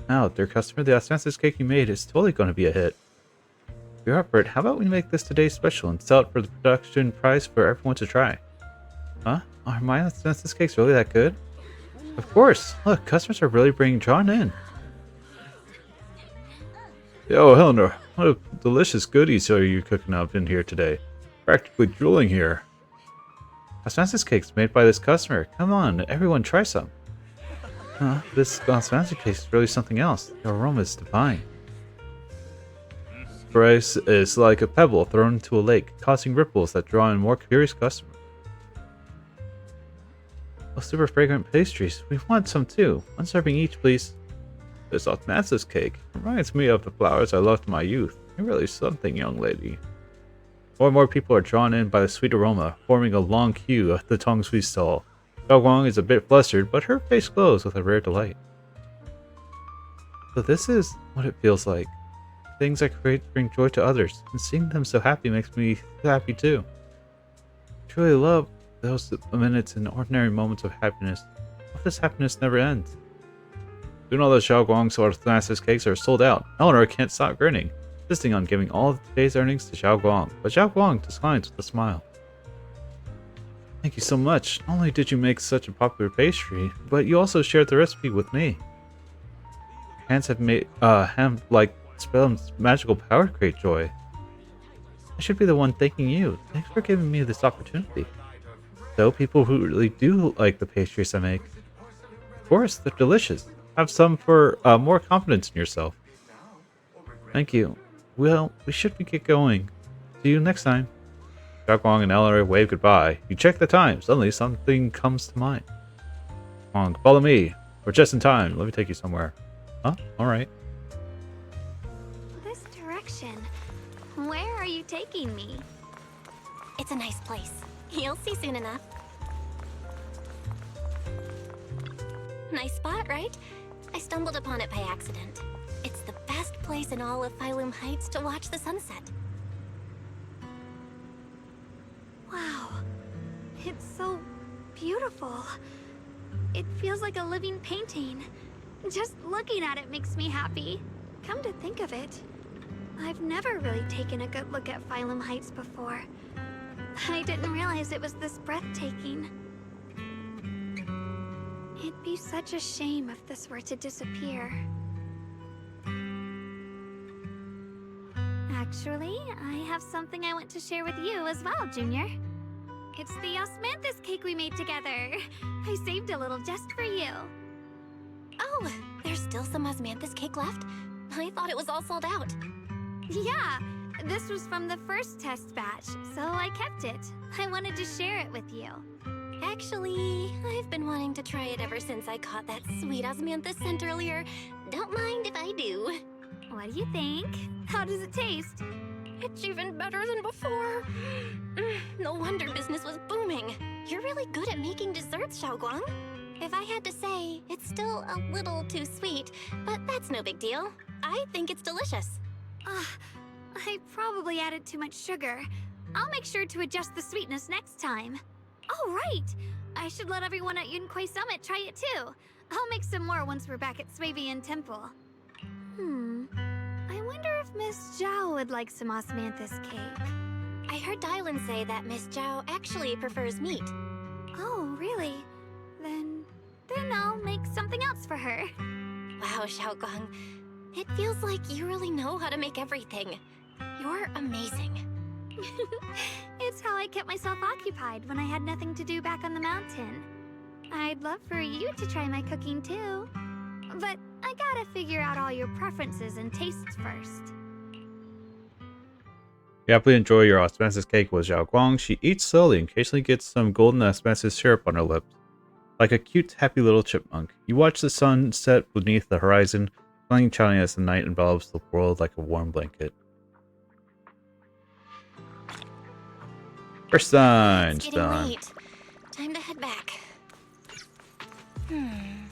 Now, dear customer, the osmanthus cake you made is totally going to be a hit. If you're up for it, how about we make this today's special and sell it for the production price for everyone to try? Huh? Are my osmanthus cakes really that good? Of course! Look, customers are really being drawn in. Yo, Helena, what delicious goodies are you cooking up in here today? Practically drooling here. Osmanthus cakes made by this customer. Come on, everyone try some. This osmanthus cake is really something else. The aroma is divine. Rice is like a pebble thrown into a lake, causing ripples that draw in more curious customers. Oh, super fragrant pastries. We want some too. One serving each, please. This osmanthus cake reminds me of the flowers I loved in my youth. You're really something, young lady. More and more people are drawn in by the sweet aroma, forming a long queue at the Tong Sweet stall. Xiaoguang is a bit flustered, but her face glows with a rare delight. So this is what it feels like. Things I create bring joy to others, and seeing them so happy makes me happy too. I truly love those minutes and ordinary moments of happiness. But this happiness never ends. Soon all the Xiaoguang's osmanthus cakes are sold out. Eleanor can't stop grinning, insisting on giving all of today's earnings to Xiaoguang, but Xiaoguang declines with a smile. Thank you so much. Not only did you make such a popular pastry, but you also shared the recipe with me. hands have made have like spells magical power to create joy. I should be the one thanking you. Thanks for giving me this opportunity. So people who really do like the pastries I make, of course, they're delicious. Have some for more confidence in yourself. Thank you. Well, we should get going. See you next time. Xiaoguang and Eleanor wave goodbye. You check the time. Suddenly, something comes to mind. Come on, follow me. We're just in time. Let me take you somewhere. Huh? Alright. This direction. Where are you taking me? It's a nice place. You'll see soon enough. Nice spot, right? I stumbled upon it by accident. It's the best place in all of Phylum Heights to watch the sunset. Wow. It's so beautiful. It feels like a living painting. Just looking at it makes me happy. Come to think of it, I've never really taken a good look at Phylum Heights before. I didn't realize it was this breathtaking. It'd be such a shame if this were to disappear. Actually, I have something I want to share with you as well, Junior. It's the osmanthus cake we made together. I saved a little just for you. Oh, there's still some osmanthus cake left? I thought it was all sold out. Yeah, this was from the first test batch, so I kept it. I wanted to share it with you. Actually, I've been wanting to try it ever since I caught that sweet osmanthus scent earlier. Don't mind if I do. What do you think? How does it taste? It's even better than before. No wonder business was booming. You're really good at making desserts, Xiaoguang. If I had to say, it's still a little too sweet, but that's no big deal. I think it's delicious. I probably added too much sugar. I'll make sure to adjust the sweetness next time. Oh, right! I should let everyone at Yunquay Summit try it too. I'll make some more once we're back at Swavian Temple. I wonder if Miss Zhao would like some osmanthus cake. I heard Dylan say that Miss Zhao actually prefers meat. Oh, really? Then I'll make something else for her. Wow, Xiaoguang. It feels like you really know how to make everything. You're amazing. It's how I kept myself occupied when I had nothing to do back on the mountain. I'd love for you to try my cooking too. But I gotta figure out all your preferences and tastes first. You happily enjoy your osmanthus cake with Xiaoguang. She eats slowly and occasionally gets some golden osmanthus syrup on her lips. Like a cute, happy little chipmunk. You watch the sun set beneath the horizon, smiling chilling as the night envelops the world like a warm blanket. First sign, It's getting late. Time to head back. Come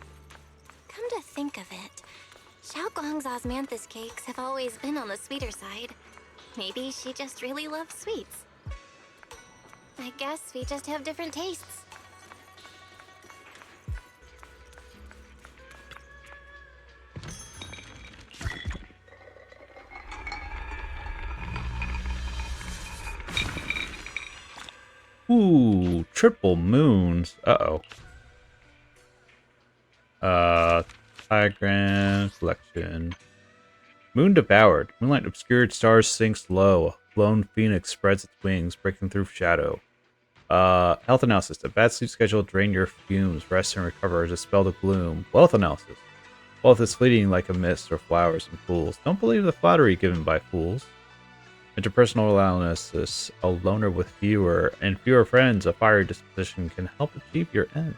to think of it, Xiaoguang's osmanthus cakes have always been on the sweeter side. Maybe she just really loves sweets. I guess we just have different tastes. Ooh, triple moons. Uh-oh. Diagram selection. Moon devoured. Moonlight obscured, stars sinks low. Lone phoenix spreads its wings, breaking through shadow. Health analysis. A bad sleep schedule drain your fumes. Rest and recover as a spell to gloom. Wealth analysis. Wealth is fleeting like a mist or flowers and fools. Don't believe the flattery given by fools. Interpersonal analysis. A loner with fewer friends, a fiery disposition can help achieve your end.